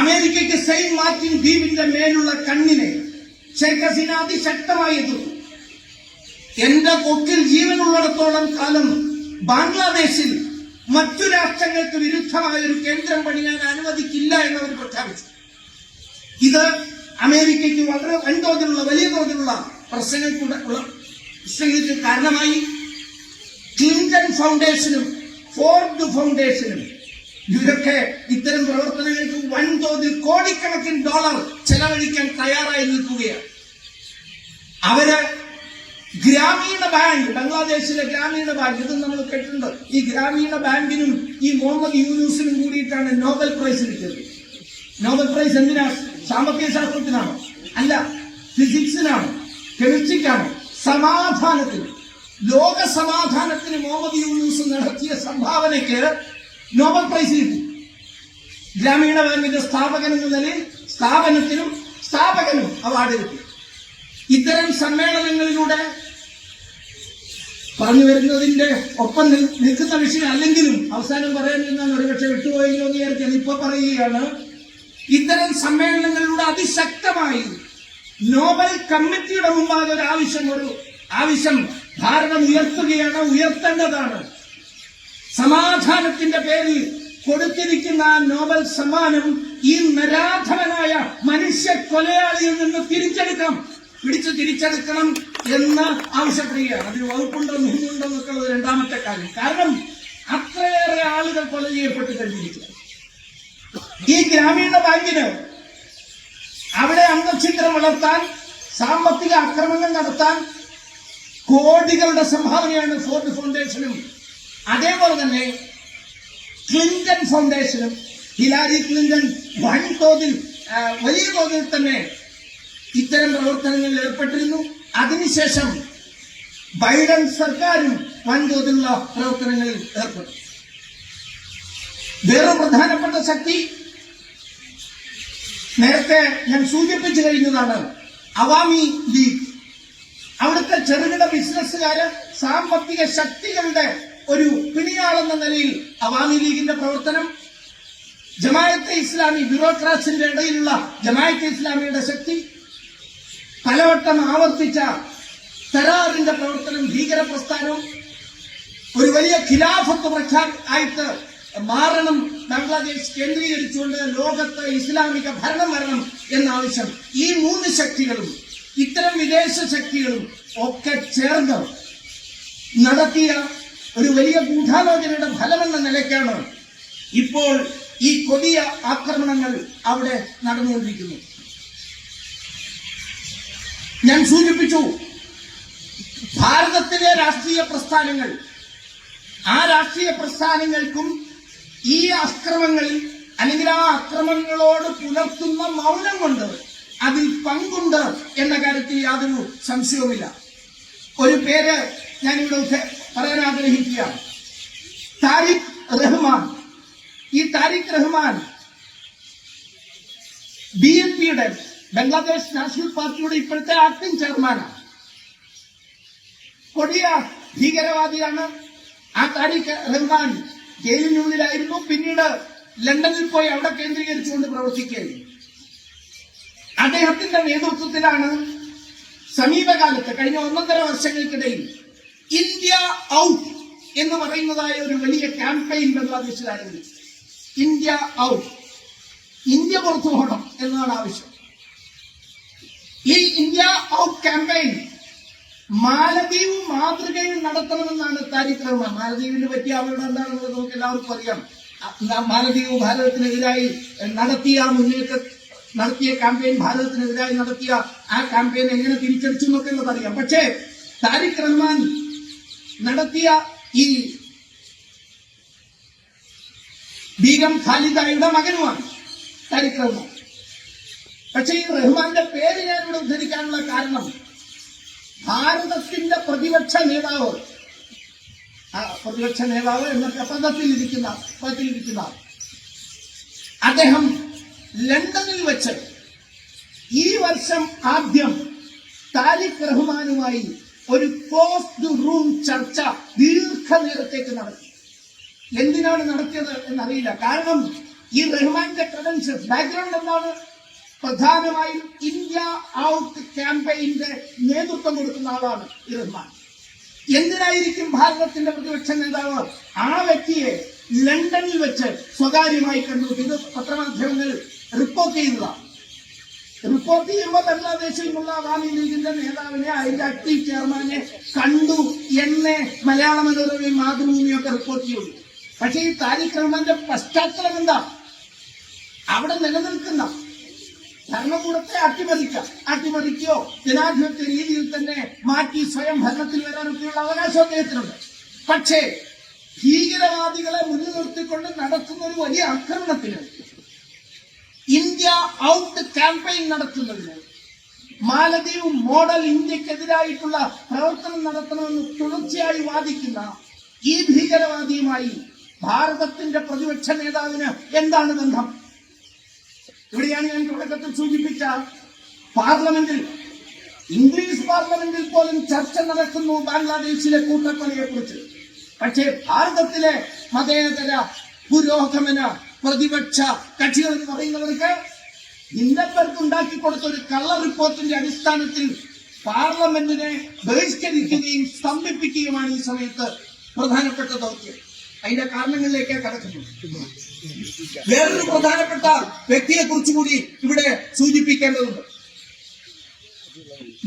അമേരിക്കയ്ക്ക് സെയിന്റ് മാർട്ടിൻ ദ്വീപിന്റെ മേലുള്ള കണ്ണിനെ ഷെയ്ഖ് ഹസീന അതിശക്തമായി എതിർത്തു. എന്റെ കൊക്കിൽ ജീവനുള്ളിടത്തോളം കാലം ബാംഗ്ലാദേശിൽ മറ്റു രാഷ്ട്രങ്ങൾക്ക് വിരുദ്ധമായ ഒരു കേന്ദ്രം പണിയാൻ അനുവദിക്കില്ല എന്നവർ പ്രഖ്യാപിച്ചു. ഇത് അമേരിക്കയ്ക്ക് വളരെ വൻതോതിലുള്ള വലിയ തോതിലുള്ള പ്രശ്നങ്ങൾക്ക് കാരണമായി. ക്ലിന്റൺ ഫൗണ്ടേഷനും ഫോർഡ് ഫൗണ്ടേഷനും ഇവരൊക്കെ ഇത്തരം പ്രവർത്തനങ്ങൾക്ക് വൻതോതിൽ കോടിക്കണക്കിന് ഡോളർ ചെലവഴിക്കാൻ തയ്യാറായി നിൽക്കുകയാണ്. അവര് ഗ്രാമീണ ബാങ്ക്, ബംഗ്ലാദേശിലെ ഗ്രാമീണ ബാങ്ക്, ഇത് നമ്മൾ കേട്ടിട്ടുണ്ട്. ഈ ഗ്രാമീണ ബാങ്കിനും ഈ മുഹമ്മദ് യൂനൂസിനും കൂടിയിട്ടാണ് നോബൽ പ്രൈസ് കിട്ടിയത്. നോബൽ പ്രൈസ് എന്തിനാ? സാമ്പത്തിക ശാസ്ത്രത്തിനാണോ? അല്ല, ഫിസിക്സിനാണോ? കെമിസ്ട്രിക്കാണോ? സമാധാനത്തിന്. ലോക സമാധാനത്തിന് മുഹമ്മദ് യൂനൂസ് നടത്തിയ സംഭാവനയ്ക്ക് നോബൽ പ്രൈസ് കിട്ടി. ഗ്രാമീണ ബാങ്കിന്റെ സ്ഥാപകൻ എന്ന നിലയിൽ സ്ഥാപകനും അവാർഡ് കിട്ടി. ഇത്തരം സമ്മേളനങ്ങളിലൂടെ പറഞ്ഞു വരുന്നതിന്റെ ഒപ്പം നിൽക്കുന്ന വിഷയം അല്ലെങ്കിലും അവസാനം പറയാൻ നിന്നാൽ ഒരുപക്ഷെ വിട്ടുപോയെങ്കിലും എന്ന് വിചാരിച്ചാൽ ഇപ്പൊ പറയുകയാണ്. ഇത്തരം സമ്മേളനങ്ങളിലൂടെ അതിശക്തമായി നോബൽ കമ്മിറ്റിയുടെ മുമ്പാകെ ഒരു ആവശ്യം ഭാരതം ഉയർത്തേണ്ടതാണ്. സമാധാനത്തിന്റെ പേരിൽ കൊടുത്തിരിക്കുന്ന ആ നോബൽ സമ്മാനം ഈ നരാധമനായ മനുഷ്യ കൊലയാളിയിൽ നിന്ന് തിരിച്ചെടുക്കണം എന്ന് ആവശ്യപ്പെടുകയാണ്. അതിന് വകുപ്പുണ്ടോ നിന്നുണ്ടോ എന്നൊക്കെയുള്ളത് രണ്ടാമത്തെ കാര്യം. കാരണം അത്രയേറെ ആളുകൾ കൊല ചെയ്യപ്പെട്ട് കഴിഞ്ഞിരിക്കുക. ഈ ഗ്രാമീണ ബാങ്കിന് അവിടെ അന്തഛിദ്രം വളർത്താൻ, സാമ്പത്തിക ആക്രമണം നടത്താൻ കോടികളുടെ സംഭാവനയാണ് ഫോർഡ് ഫൗണ്ടേഷനും അതേപോലെ തന്നെ ക്ലിന്റൺ ഫൗണ്ടേഷനും. ഹിലാരി ക്ലിന്റൺ വലിയ തോതിൽ തന്നെ ഇത്തരം പ്രവർത്തനങ്ങളിൽ ഏർപ്പെട്ടിരുന്നു. അതിനുശേഷം ബൈഡൻ സർക്കാരും വൻതോതിലുള്ള പ്രവർത്തനങ്ങളിൽ ഏർപ്പെട്ടു. വേറെ പ്രധാനപ്പെട്ട ശക്തി നേരത്തെ ഞാൻ സൂചിപ്പിച്ചു കഴിഞ്ഞതാണ്, അവാമി ലീഗ്. അവിടുത്തെ ചെറുകിട ബിസിനസ്സുകാര് സാമ്പത്തിക ശക്തികളുടെ ഒരു പിണിയാളെന്ന നിലയിൽ അവാമി ലീഗിന്റെ പ്രവർത്തനം, ജമാഅത്തെ ഇസ്ലാമി ബ്യൂറോക്രാറ്റ്സിന്റെ ഇടയിലുള്ള ജമാഅത്തെ ഇസ്ലാമിയുടെ ശക്തി, പലവട്ടം ആവർത്തിച്ച തരാറിന്റെ പ്രവർത്തനം, ഭീകര പ്രസ്ഥാനവും, ഒരു വലിയ ഖിലാഫത്ത് ആയിട്ട് മാറണം, ബംഗ്ലാദേശ് കേന്ദ്രീകരിച്ചുകൊണ്ട് ലോകത്ത് ഇസ്ലാമിക ഭരണം വരണം എന്ന ആവശ്യം. ഈ മൂന്ന് ശക്തികളും ഇത്തരം വിദേശ ശക്തികളും ഒക്കെ ചേർന്ന് നടത്തിയ ഒരു വലിയ ഗൂഢാലോചനയുടെ ഫലമെന്ന നിലയ്ക്കാണ് ഇപ്പോൾ ഈ കൊടിയ ആക്രമണങ്ങൾ അവിടെ നടന്നുകൊണ്ടിരിക്കുന്നു. ഞാൻ സൂചിപ്പിച്ചു, ഭാരതത്തിലെ രാഷ്ട്രീയ പ്രസ്ഥാനങ്ങൾ, ആ രാഷ്ട്രീയ പ്രസ്ഥാനങ്ങൾക്കും ഈ അക്രമങ്ങളിൽ അല്ലെങ്കിൽ ആ അക്രമങ്ങളോട് പുലർത്തുന്ന മൗനം കൊണ്ട് അതിൽ പങ്കുണ്ട് എന്ന കാര്യത്തിൽ യാതൊരു സംശയവുമില്ല. ഒരു പേര് ഞാനിവിടെ പറയാൻ ആഗ്രഹിക്കുകയാണ്, താരിഖ് റഹ്മാൻ. ഈ താരിഖ് റഹ്മാൻ BNPയുടെ ബംഗ്ലാദേശ് നാഷണൽ പാർട്ടിയുടെ ഇപ്പോഴത്തെ ആക്ടിംഗ് ചെയർമാനാണ്. കൊടിയ ഭീകരവാദിയാണ്. ആ താരിഖ് റഹ്മാൻ ജയിലിനുള്ളിലായിരുന്നു. പിന്നീട് ലണ്ടനിൽ പോയി അവിടെ കേന്ദ്രീകരിച്ചുകൊണ്ട് പ്രവർത്തിക്കുകയായിരുന്നു. അദ്ദേഹത്തിന്റെ നേതൃത്വത്തിലാണ് സമീപകാലത്ത് കഴിഞ്ഞ 1.5 വർഷങ്ങൾക്കിടയിൽ ഇന്ത്യ ഔട്ട് എന്ന് പറയുന്നതായ ഒരു വലിയ ക്യാമ്പയിൻ ബംഗ്ലാദേശിൽ ആരംഭിച്ചു. ഇന്ത്യ ഔട്ട്, ഇന്ത്യ പുറത്തു പോകണം എന്നതാണ് ആവശ്യം. ഈ ഇന്ത്യ ഔട്ട് ക്യാമ്പയിൻ മാലദ്വീപ് മാതൃകയിൽ നടത്തണമെന്നാണ് താരിഖ് റഹ്മാൻ. മാലദ്വീപിനെ പറ്റി അവരുടെ എന്താണെന്നുള്ളത് നമുക്ക് എല്ലാവർക്കും അറിയാം. മാലദ്വീപ് ഭാരതത്തിനെതിരായി നടത്തിയ ക്യാമ്പയിൻ, ഭാരതത്തിനെതിരായി നടത്തിയ ആ ക്യാമ്പയിൻ എങ്ങനെ തിരിച്ചടിച്ചു എന്നൊക്കെ ഉള്ളതറിയാം. പക്ഷേ താരിഖ് റഹ്മാൻ നടത്തിയ ഈ ബീഗം ഖാലിദയുടെ മകനുമാണ് താരിഖ് റഹ്മാൻ. പക്ഷേ ഈ റഹ്മാന്റെ പേര് ഞാനിവിടെ ഉദ്ധരിക്കാനുള്ള കാരണം, ഭാരതത്തിന്റെ പ്രതിപക്ഷ നേതാവ് എന്നൊക്കെ പദത്തിലിരിക്കുന്ന അദ്ദേഹം ലണ്ടനിൽ വെച്ച് ഈ വർഷം ആദ്യം താരിഖ് റഹ്മാനുമായി ഒരു ക്ലോസ്ഡ് റൂം ചർച്ച ദീർഘനേരത്തേക്ക് നടത്തി. എന്തിനാണ് നടത്തിയത് എന്നറിയില്ല. കാരണം ഈ റഹ്മാന്റെ ക്രെഡൻഷ്യൽസ്, ബാക്ക്ഗ്രൗണ്ട് എന്താണ്? പ്രധാനമായും ഇന്ത്യ ഔട്ട് ക്യാമ്പയിന്റെ നേതൃത്വം കൊടുക്കുന്ന ആളാണ് ഈ റഹ്മാൻ. എന്തിനായിരിക്കും ഭാരതത്തിന്റെ പ്രതിപക്ഷ നേതാവ് ആ വ്യക്തിയെ ലണ്ടനിൽ വെച്ച് സ്വകാര്യമായി കണ്ടു? ഇത് പത്രമാധ്യമങ്ങൾ റിപ്പോർട്ട് ചെയ്യുന്നതാണ്. റിപ്പോർട്ട് ചെയ്യുമ്പോൾ ബംഗ്ലാദേശിലുള്ള അവാമി ലീഗിന്റെ നേതാവിനെ, അതിന്റെ ആക്ടീവ് ചെയർമാനെ കണ്ടു എന്ന് മലയാള മനോരമയും മാതൃഭൂമിയും ഒക്കെ റിപ്പോർട്ട് ചെയ്യുന്നു. പക്ഷേ ഈ താരിഖ് റഹ്മാന്റെ പശ്ചാത്തലം എന്താ? അവിടെ നിലനിൽക്കുന്ന ഭരണകൂടത്തെ അട്ടിമറിക്കുകയോ ജനാധിപത്യ രീതിയിൽ തന്നെ മാറ്റി സ്വയം ഭരണത്തിൽ വരാനൊക്കെയുള്ള അവകാശം അദ്ദേഹത്തിനുണ്ട്. പക്ഷേ ഭീകരവാദികളെ മുന്നിൽ നിർത്തിക്കൊണ്ട് നടത്തുന്ന ഒരു വലിയ ആക്രമണത്തിന്, ഇന്ത്യ ഔട്ട് ക്യാമ്പയിൻ നടത്തുന്നതിന് മാലദ്വീപ് മോഡൽ ഇന്ത്യക്കെതിരായിട്ടുള്ള പ്രവർത്തനം നടത്തണമെന്ന് തുടർച്ചയായി വാദിക്കുന്ന ഈ ഭീകരവാദിയുമായി ഭാരതത്തിന്റെ പ്രതിപക്ഷ നേതാവിന് എന്താണ് ബന്ധം? ഇവിടെയാണ് ഞാൻ തുടക്കത്തിൽ സൂചിപ്പിച്ച പാർലമെന്റിൽ, ഇംഗ്ലീഷ് പാർലമെന്റിൽ പോലും ചർച്ച നടക്കുന്നു ബംഗ്ലാദേശിലെ കൂട്ടക്കൊലയെ കുറിച്ച്. പക്ഷേ ഭാരതത്തിലെ മതേതര പുരോഗമന പ്രതിപക്ഷ കക്ഷികൾ എന്ന് പറയുന്നവർക്ക് ഹിന്ദൻബർഗ് ഉണ്ടാക്കി കൊടുത്ത ഒരു കള്ള റിപ്പോർട്ടിന്റെ അടിസ്ഥാനത്തിൽ പാർലമെന്റിനെ ബഹിഷ്കരിക്കുകയും സ്തംഭിപ്പിക്കുകയുമാണ് ഈ സമയത്ത് പ്രധാനപ്പെട്ട ദൗത്യം. അതിന്റെ കാരണങ്ങളിലേക്ക് കടക്കുന്നു. വേറൊരു പ്രധാനപ്പെട്ട വ്യക്തിയെ കുറിച്ച് കൂടി ഇവിടെ സൂചിപ്പിക്കേണ്ടതുണ്ട്.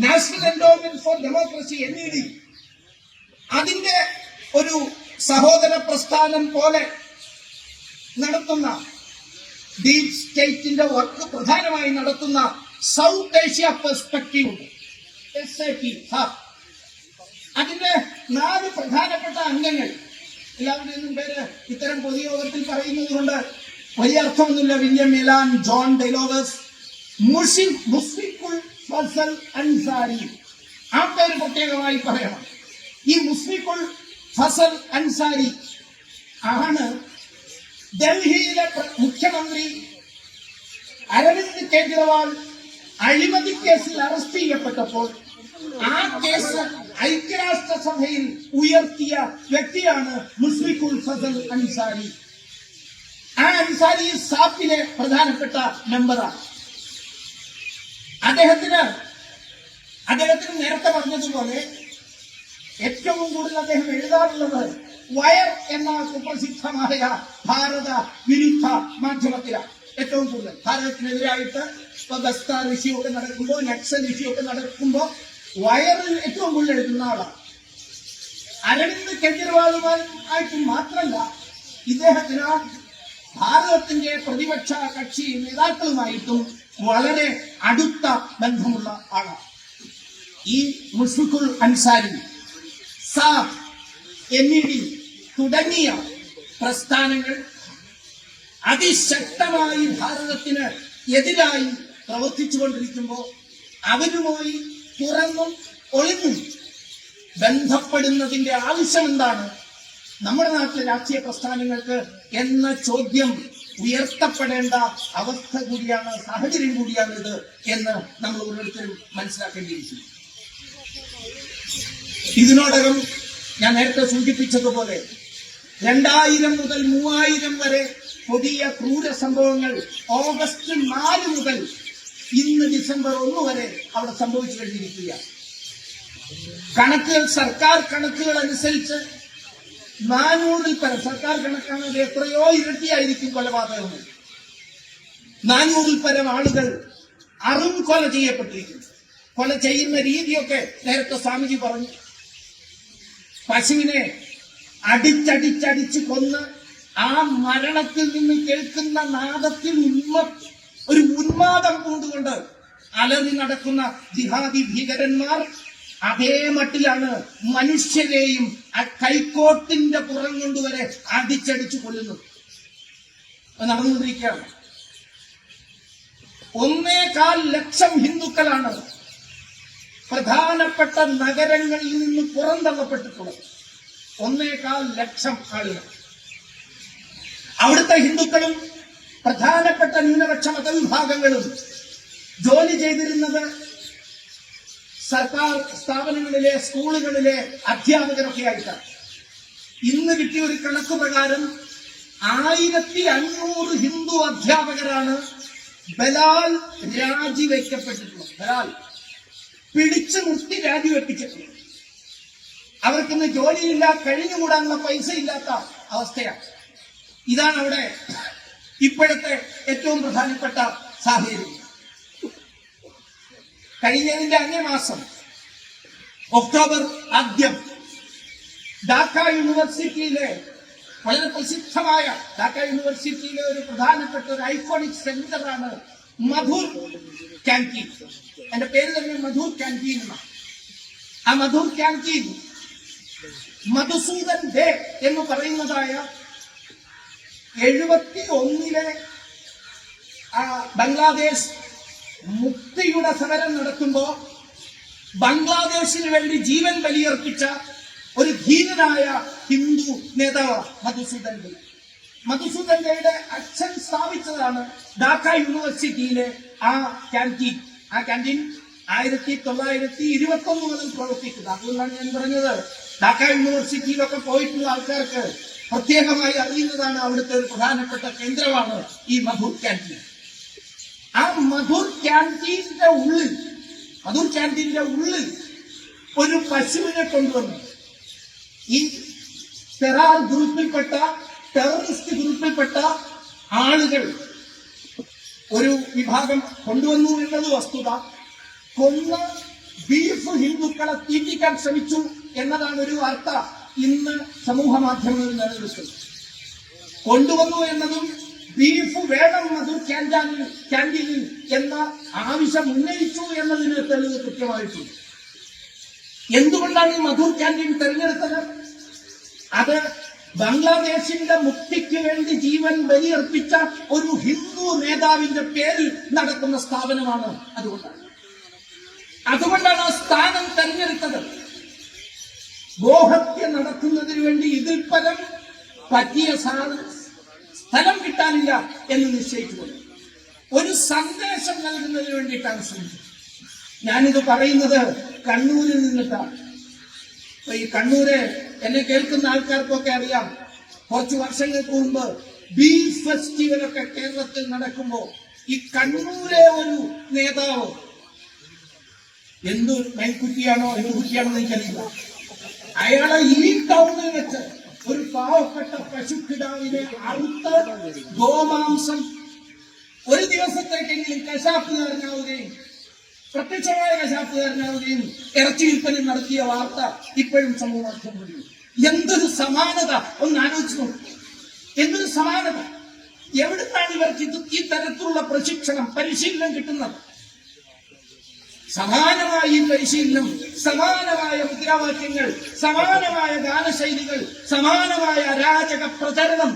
National Endowment for Democracy NED അതിന്റെ ഒരു സഹോദര പ്രസ്ഥാനം പോലെ നടത്തുന്ന ഡീപ് സ്റ്റേറ്റിന്റെ വർക്ക് പ്രധാനമായി നടത്തുന്ന സൗത്ത് ഏഷ്യ പെർസ്പെക്റ്റീവ് ഉണ്ട്, SAP. അതിന്റെ 4 പ്രധാനപ്പെട്ട അംഗങ്ങൾ, എല്ലാവരുടെയും പേര് ഇത്തരം പൊതുയോഗത്തിൽ പറയുന്നത് കൊണ്ട് വലിയ അർത്ഥമൊന്നുമില്ല. വില്യം മെലാൻ, ജോൺ ഡെലോവസ്, മുസ്ഫിഖുൽ ഫസൽ അൻസാരി. ആ പേര് പ്രത്യേകമായി പറയണം. ഈ മുസ്ഫിഖുൽ ഫസൽ അൻസാരി ആണ് ഡൽഹിയിലെ മുഖ്യമന്ത്രി അരവിന്ദ് കെജ്രിവാൾ അഴിമതി കേസിൽ അറസ്റ്റ് ചെയ്യപ്പെട്ടപ്പോൾ ആ കേസ് ഐക്യരാഷ്ട്രസഭയിൽ ഉയർത്തിയ വ്യക്തിയാണ് മുസ്ഫിഖുൽ ഫസൽ അൻസാരി. ആ അൻസാരി സാപ്പിലെ പ്രധാനപ്പെട്ട മെമ്പറാണ്. അദ്ദേഹത്തിന് നേരത്തെ പറഞ്ഞതുപോലെ ഏറ്റവും കൂടുതൽ അദ്ദേഹം എഴുതാറുള്ളത് വയർ എന്ന സുപ്രസിദ്ധമായ ഭാരത വിരുദ്ധ മാധ്യമത്തിലാണ്. ഏറ്റവും കൂടുതൽ ഭാരതത്തിനെതിരായിട്ട് ഇപ്പൊ ബസ്താർ ഇഷ്യൂ ഒക്കെ നടക്കുമ്പോൾ, നക്സൽ ഇഷ്യൂ ഒക്കെ നടക്കുമ്പോൾ വയറിൽ ഏറ്റവും കൂടുതൽ എഴുതുന്ന ആളാണ്. അരവിന്ദ് കെജ്രിവാളുമായിട്ട് മാത്രമല്ല, ഇദ്ദേഹത്തിന് ഭാരതത്തിന്റെ പ്രതിപക്ഷ കക്ഷി നേതാക്കളുമായിട്ടും വളരെ അടുത്ത ബന്ധമുള്ള ആളാണ്. ഈ മുസ്ഫിഖുൽ അൻസാരി, സാഫ്, NED തുടങ്ങിയ പ്രസ്ഥാനങ്ങൾ അതിശക്തമായി ഭാരതത്തിന് എതിരായി പ്രവർത്തിച്ചുകൊണ്ടിരിക്കുമ്പോൾ അവരുമായി തുറന്നും ഒളിഞ്ഞും ബന്ധപ്പെടുന്നതിന്റെ ആവശ്യം എന്താണ് നമ്മുടെ നാട്ടിലെ രാഷ്ട്രീയ പ്രസ്ഥാനങ്ങൾക്ക് എന്ന ചോദ്യം ഉയർത്തപ്പെടേണ്ട അവസ്ഥ കൂടിയാണ്, സാഹചര്യം കൂടിയാണ് ഇത് എന്ന് നമ്മൾ ഓരോരുത്തരും മനസ്സിലാക്കേണ്ടിയിരിക്കുന്നു. ഇതിനോടകം ഞാൻ നേരത്തെ സൂചിപ്പിച്ചതുപോലെ 2000 മുതൽ 3000 വരെ പുതിയ ക്രൂര സംഭവങ്ങൾ ഓഗസ്റ്റ് 4 മുതൽ ഇന്ന് ഡിസംബർ 1 വരെ അവിടെ സംഭവിച്ചു കഴിഞ്ഞിരിക്കുകയാണ്. സർക്കാർ കണക്കുകൾ അനുസരിച്ച് 400-ൽ പരം, സർക്കാർ കണക്കാണ്, അത് എത്രയോ ഇരട്ടിയായിരിക്കും കൊലപാതകങ്ങൾ. 400-ൽ പരം ആളുകൾ കൊല ചെയ്യപ്പെട്ടിരിക്കുന്നു. കൊല ചെയ്യുന്ന രീതിയൊക്കെ നേരത്തെ സ്വാമിജി പറഞ്ഞു. പശുവിനെ അടിച്ചടിച്ചടിച്ച് കൊന്ന് ആ മരണത്തിൽ നിന്ന് കേൾക്കുന്ന നാദത്തിൽ ഒരു ഉന്മാദം കൊണ്ടുകൊണ്ട് അലറി നടക്കുന്ന ജിഹാദി ഭീകരന്മാർ അതേ മട്ടിലാണ് മനുഷ്യരെയും ആ കൈക്കോട്ടിന്റെ പുറം കൊണ്ടുവരെ അടിച്ചടിച്ചു കൊല്ലുന്നത്. നടന്നുകൊണ്ടിരിക്കുകയാണ്. 1.25 ലക്ഷം ഹിന്ദുക്കളാണ് പ്രധാനപ്പെട്ട നഗരങ്ങളിൽ നിന്ന് പുറന്തള്ളപ്പെട്ടിട്ടുള്ളത്. 1.25 ലക്ഷം ആളുകൾ. അവിടുത്തെ ഹിന്ദുക്കളും പ്രധാനപ്പെട്ട ന്യൂനപക്ഷ മതവിഭാഗങ്ങളും ജോലി ചെയ്തിരുന്നത് സർക്കാർ സ്ഥാപനങ്ങളിലെ, സ്കൂളുകളിലെ അധ്യാപകരൊക്കെ ആയിട്ടാണ്. ഇന്ന് കിട്ടിയ ഒരു കണക്ക് പ്രകാരം 1500 ഹിന്ദു അധ്യാപകരാണ് ബലാൽ രാജിവെക്കപ്പെട്ടിട്ടുള്ളത്. ബലാൽ പിടിച്ചു നിർത്തി രാജിവെപ്പിച്ചിട്ടുള്ളത്. അവർക്കിന്ന് ജോലിയില്ല, കഴിഞ്ഞുകൂടാനുള്ള പൈസ ഇല്ലാത്ത അവസ്ഥയാണ്. ഇതാണ് അവിടെ ഇപ്പോഴത്തെ ഏറ്റവും പ്രധാനപ്പെട്ട സാഹചര്യം. കഴിഞ്ഞതിന്റെ അങ്ങേമാസം ഒക്ടോബർ 1 ഢാക്ക യൂണിവേഴ്സിറ്റിയിലെ വളരെ പ്രസിദ്ധമായ ഢാക്ക യൂണിവേഴ്സിറ്റിയിലെ ഒരു പ്രധാനപ്പെട്ട ഒരു ഐക്കോണിക് സെന്ററാണ് മധുർ ക്യാൻറ്റീൻ. എന്റെ പേര് തന്നെ മധുർ ക്യാൻറ്റീൻ എന്നാണ്. ആ മധുർ ക്യാൻറ്റീൻ മധുസൂദൻ ഡേ എന്ന് പറയുന്നതായ 71-ലെ ബംഗ്ലാദേശ് മുക്തി മുക്തിയുടെ സമരം നടത്തുമ്പോ ബംഗ്ലാദേശിന് വേണ്ടി ജീവൻ ബലിയർപ്പിച്ച ഒരു ധീരനായ ഹിന്ദു നേതാവ് മധുസൂദൻ ദേ. മധുസൂദൻ ദയുടെ അച്ഛൻ സ്ഥാപിച്ചതാണ് ഢാക്ക യൂണിവേഴ്സിറ്റിയിലെ ആ ക്യാൻറ്റീൻ. ആ ക്യാൻറ്റീൻ 1921 മുതൽ പ്രവർത്തിക്കുന്നത്. അതുകൊണ്ടാണ് ഞാൻ പറഞ്ഞത്, ഢാക്ക യൂണിവേഴ്സിറ്റിയിലൊക്കെ പോയിട്ടുള്ള ആൾക്കാർക്ക് പ്രത്യേകമായി അറിയുന്നതാണ് അവിടുത്തെ ഒരു പ്രധാനപ്പെട്ട കേന്ദ്രമാണ് ഈ മധുർ ക്യാൻറ്റീൻ. ആ മധുർ ക്യാൻറ്റീന്റെ ഉള്ളിൽ ഒരു പശുവിനെ കൊണ്ടുവന്നു. ഈ ടെററിസ്റ്റ് ഗ്രൂപ്പിൽപ്പെട്ട ആളുകൾ ഒരു വിഭാഗം കൊണ്ടുവന്നു എന്നത് വസ്തുത. കൊന്ന ബീഫ് ഹിന്ദുക്കളെ തീറ്റിക്കാൻ ശ്രമിച്ചു എന്നതാണ് ഒരു വാർത്ത ഇന്ന് സമൂഹ മാധ്യമങ്ങളിൽ നിലനിൽക്കുന്നത്. കൊണ്ടുവന്നു എന്നതും ബീഫ് വേണം മധുർ ക്യാൻറ്റീനിൽ എന്ന ആവശ്യം ഉന്നയിച്ചു എന്നതിന് തെളിവ് കൃത്യമായിട്ടുണ്ട്. എന്തുകൊണ്ടാണ് ഈ മധുർ ക്യാൻറ്റീൻ തെരഞ്ഞെടുത്തത്? അത് ബംഗ്ലാദേശിന്റെ മുക്തിക്ക് വേണ്ടി ജീവൻ ബലിയർപ്പിച്ച ഒരു ഹിന്ദു നേതാവിന്റെ പേരിൽ നടക്കുന്ന സ്ഥാപനമാണ്. അതുകൊണ്ടാണ് ആ സ്ഥാനം തെരഞ്ഞെടുത്തത്. ഗോഹത്യ നടത്തുന്നതിന് വേണ്ടി ഇതിൽ പരം പറ്റിയ സ്ഥലം കിട്ടാനില്ല എന്ന് നിശ്ചയിച്ചുകൊണ്ട് ഒരു സന്ദേശം നൽകുന്നതിന് വേണ്ടിയിട്ടാണ് ശ്രമിച്ചത്. ഞാനിത് പറയുന്നത് കണ്ണൂരിൽ നിന്നിട്ടാണ്. ഈ കണ്ണൂര് എന്നെ കേൾക്കുന്ന ആൾക്കാർക്കൊക്കെ അറിയാം, കുറച്ചു വർഷങ്ങൾക്ക് മുമ്പ് ബീഫ് ഫെസ്റ്റിവലൊക്കെ കേരളത്തിൽ നടക്കുമ്പോ ഈ കണ്ണൂരെ ഒരു നേതാവ്, എന്തു മേൽക്കുറ്റിയാണോ കുറ്റിയാണോ എനിക്കറിയില്ല, അയാളെ ഈ ടൗണിൽ വെച്ച് ഒരു പാവപ്പെട്ട പശുക്കിടാവിനെ അറുത്ത ഗോമാംസം ഒരു ദിവസത്തേക്കെങ്കിലും കശാപ്പുകാരനാവുകയും പ്രത്യക്ഷമായ കശാപ്പുകാരനാവുകയും ഇറച്ചി വിൽപ്പന നടത്തിയ വാർത്ത ഇപ്പോഴും സമൂഹമാധ്യമങ്ങളിൽ. എന്തൊരു സമാനത ഒന്ന് ആലോചിച്ച് നോക്കും. എന്തൊരു സമാനത! എവിടുന്നാണ് ഇവർക്ക് ഈ തരത്തിലുള്ള പരിശീലനം കിട്ടുന്നത്? സമാനമായ ഈ പരിശീലനം, സമാനമായ മുദ്രാവാക്യങ്ങൾ, സമാനമായ ഗാനശൈലികൾ, സമാനമായ അരാജക പ്രചരണം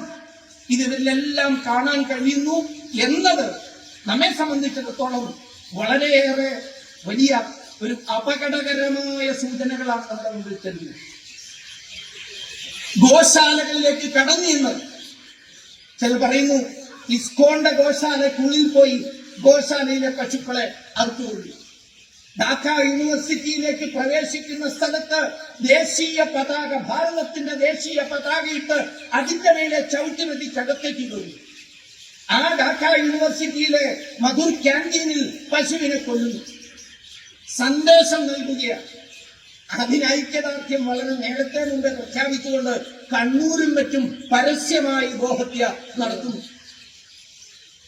ഇതിലെല്ലാം കാണാൻ കഴിയുന്നു എന്നത് നമ്മെ സംബന്ധിച്ചിടത്തോളം വളരെയേറെ വലിയ ഒരു അപകടകരമായ സൂചനകളാണ് നമ്മുടെ മുമ്പിൽ തരുന്നത്. ഗോശാലകളിലേക്ക് കടന്നു ചിലർ പറയുന്നു, ഇസ്കോന്റെ ഗോശാലയ്ക്കുള്ളിൽ പോയി ഗോശാലയിലെ പശുക്കളെ അറുത്തുകൊള്ളു. ഢാക്ക യൂണിവേഴ്സിറ്റിയിലേക്ക് പ്രവേശിക്കുന്ന സ്ഥലത്ത് ദേശീയ പതാക, ഭാരതത്തിന്റെ ദേശീയ പതാകയിട്ട് അതിന്റെ മേലെ ചവിട്ടിമെതിച്ചകത്തേക്ക് കൊള്ളു. ആ ഢാക്ക യൂണിവേഴ്സിറ്റിയിലെ മധുർ ക്യാൻറ്റീനിൽ പശുവിനെ കൊല്ലുന്നു. സന്ദേശം നൽകുകയാണ്. അതിന് ഐക്യദാർഢ്യം വളരെ നേരത്തെ മുമ്പ് പ്രഖ്യാപിച്ചുകൊണ്ട് കണ്ണൂരും മറ്റും പരസ്യമായി ഗോഹത്യ നടത്തുന്നു.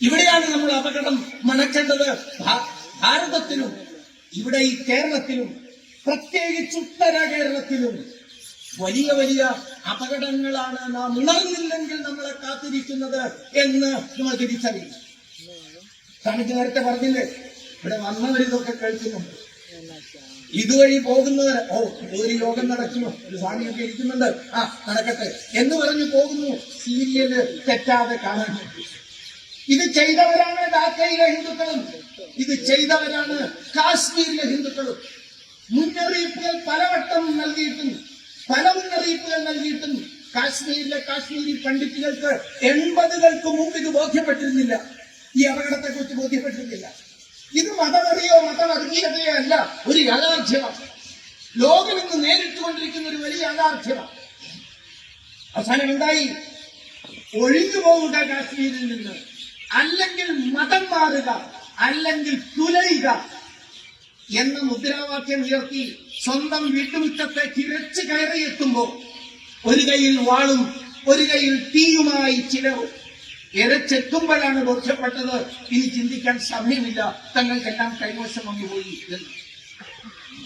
ഇവിടെയാണ് നമ്മൾ അപകടം മണക്കേണ്ടത്. ഭാരതത്തിലും ഇവിടെ ഈ കേരളത്തിലും, പ്രത്യേകിച്ച് ഉത്തര കേരളത്തിലും വലിയ വലിയ അപകടങ്ങളാണ് നാം ഉണർന്നില്ലെങ്കിൽ നമ്മളെ കാത്തിരിക്കുന്നത് എന്ന് നമ്മൾ തിരിച്ചറിയും. സ്വാമിക്ക് നേരത്തെ പറഞ്ഞില്ലേ, ഇവിടെ വന്നവരിതൊക്കെ കേൾക്കുന്നുണ്ട്. ഇതുവഴി പോകുന്നവർ ഒരു യോഗം നടക്കുന്നു, ഒരു സ്വാമിയൊക്കെ ഇരിക്കുന്നുണ്ട്, നടക്കട്ടെ എന്ന് പറഞ്ഞു പോകുന്നു. സീരിയല് തെറ്റാതെ കാണാൻ. ഇത് ചെയ്തവരാണ് ഢാക്കയിലെ ഹിന്ദുക്കളും, ഇത് ചെയ്തവരാണ് കാശ്മീരിലെ ഹിന്ദുക്കളും. മുന്നറിയിപ്പുകൾ പലവട്ടം നൽകിയിട്ടും കാശ്മീരി പണ്ഡിറ്റുകൾക്ക് 80-കൾക്ക് മുമ്പ് ഇത് ബോധ്യപ്പെട്ടിരുന്നില്ല. ഈ അപകടത്തെക്കുറിച്ച് ബോധ്യപ്പെട്ടിരുന്നില്ല. ഇത് മതവെറിയോ മതവർഗീയതയോ അല്ല, ഒരു യാഥാർത്ഥ്യമാണ്. ലോകം ഇന്ന് നേരിട്ടുകൊണ്ടിരിക്കുന്ന ഒരു വലിയ യാഥാർത്ഥ്യമാണ്. അവസാനം എന്തായി? ഒഴിഞ്ഞു പോവുക കാശ്മീരിൽ നിന്ന്, അല്ലെങ്കിൽ മതം മാറുക, അല്ലെങ്കിൽ തുലയുക എന്ന മുദ്രാവാക്യം ഉയർത്തി സ്വന്തം വീട്ടുമുറ്റത്തേക്ക് ഇരച്ചു കയറിയെത്തുമ്പോൾ ഒരു കൈയിൽ വാളും ഒരു കൈയിൽ തീയുമായി ചിലർ ഇരച്ചെത്തുമ്പോഴാണ് ബോധ്യപ്പെട്ടത്, ഇനി ചിന്തിക്കാൻ സമയമില്ല, തങ്ങൾക്കെല്ലാം കൈവശം വന്നുപോയി എന്ന്.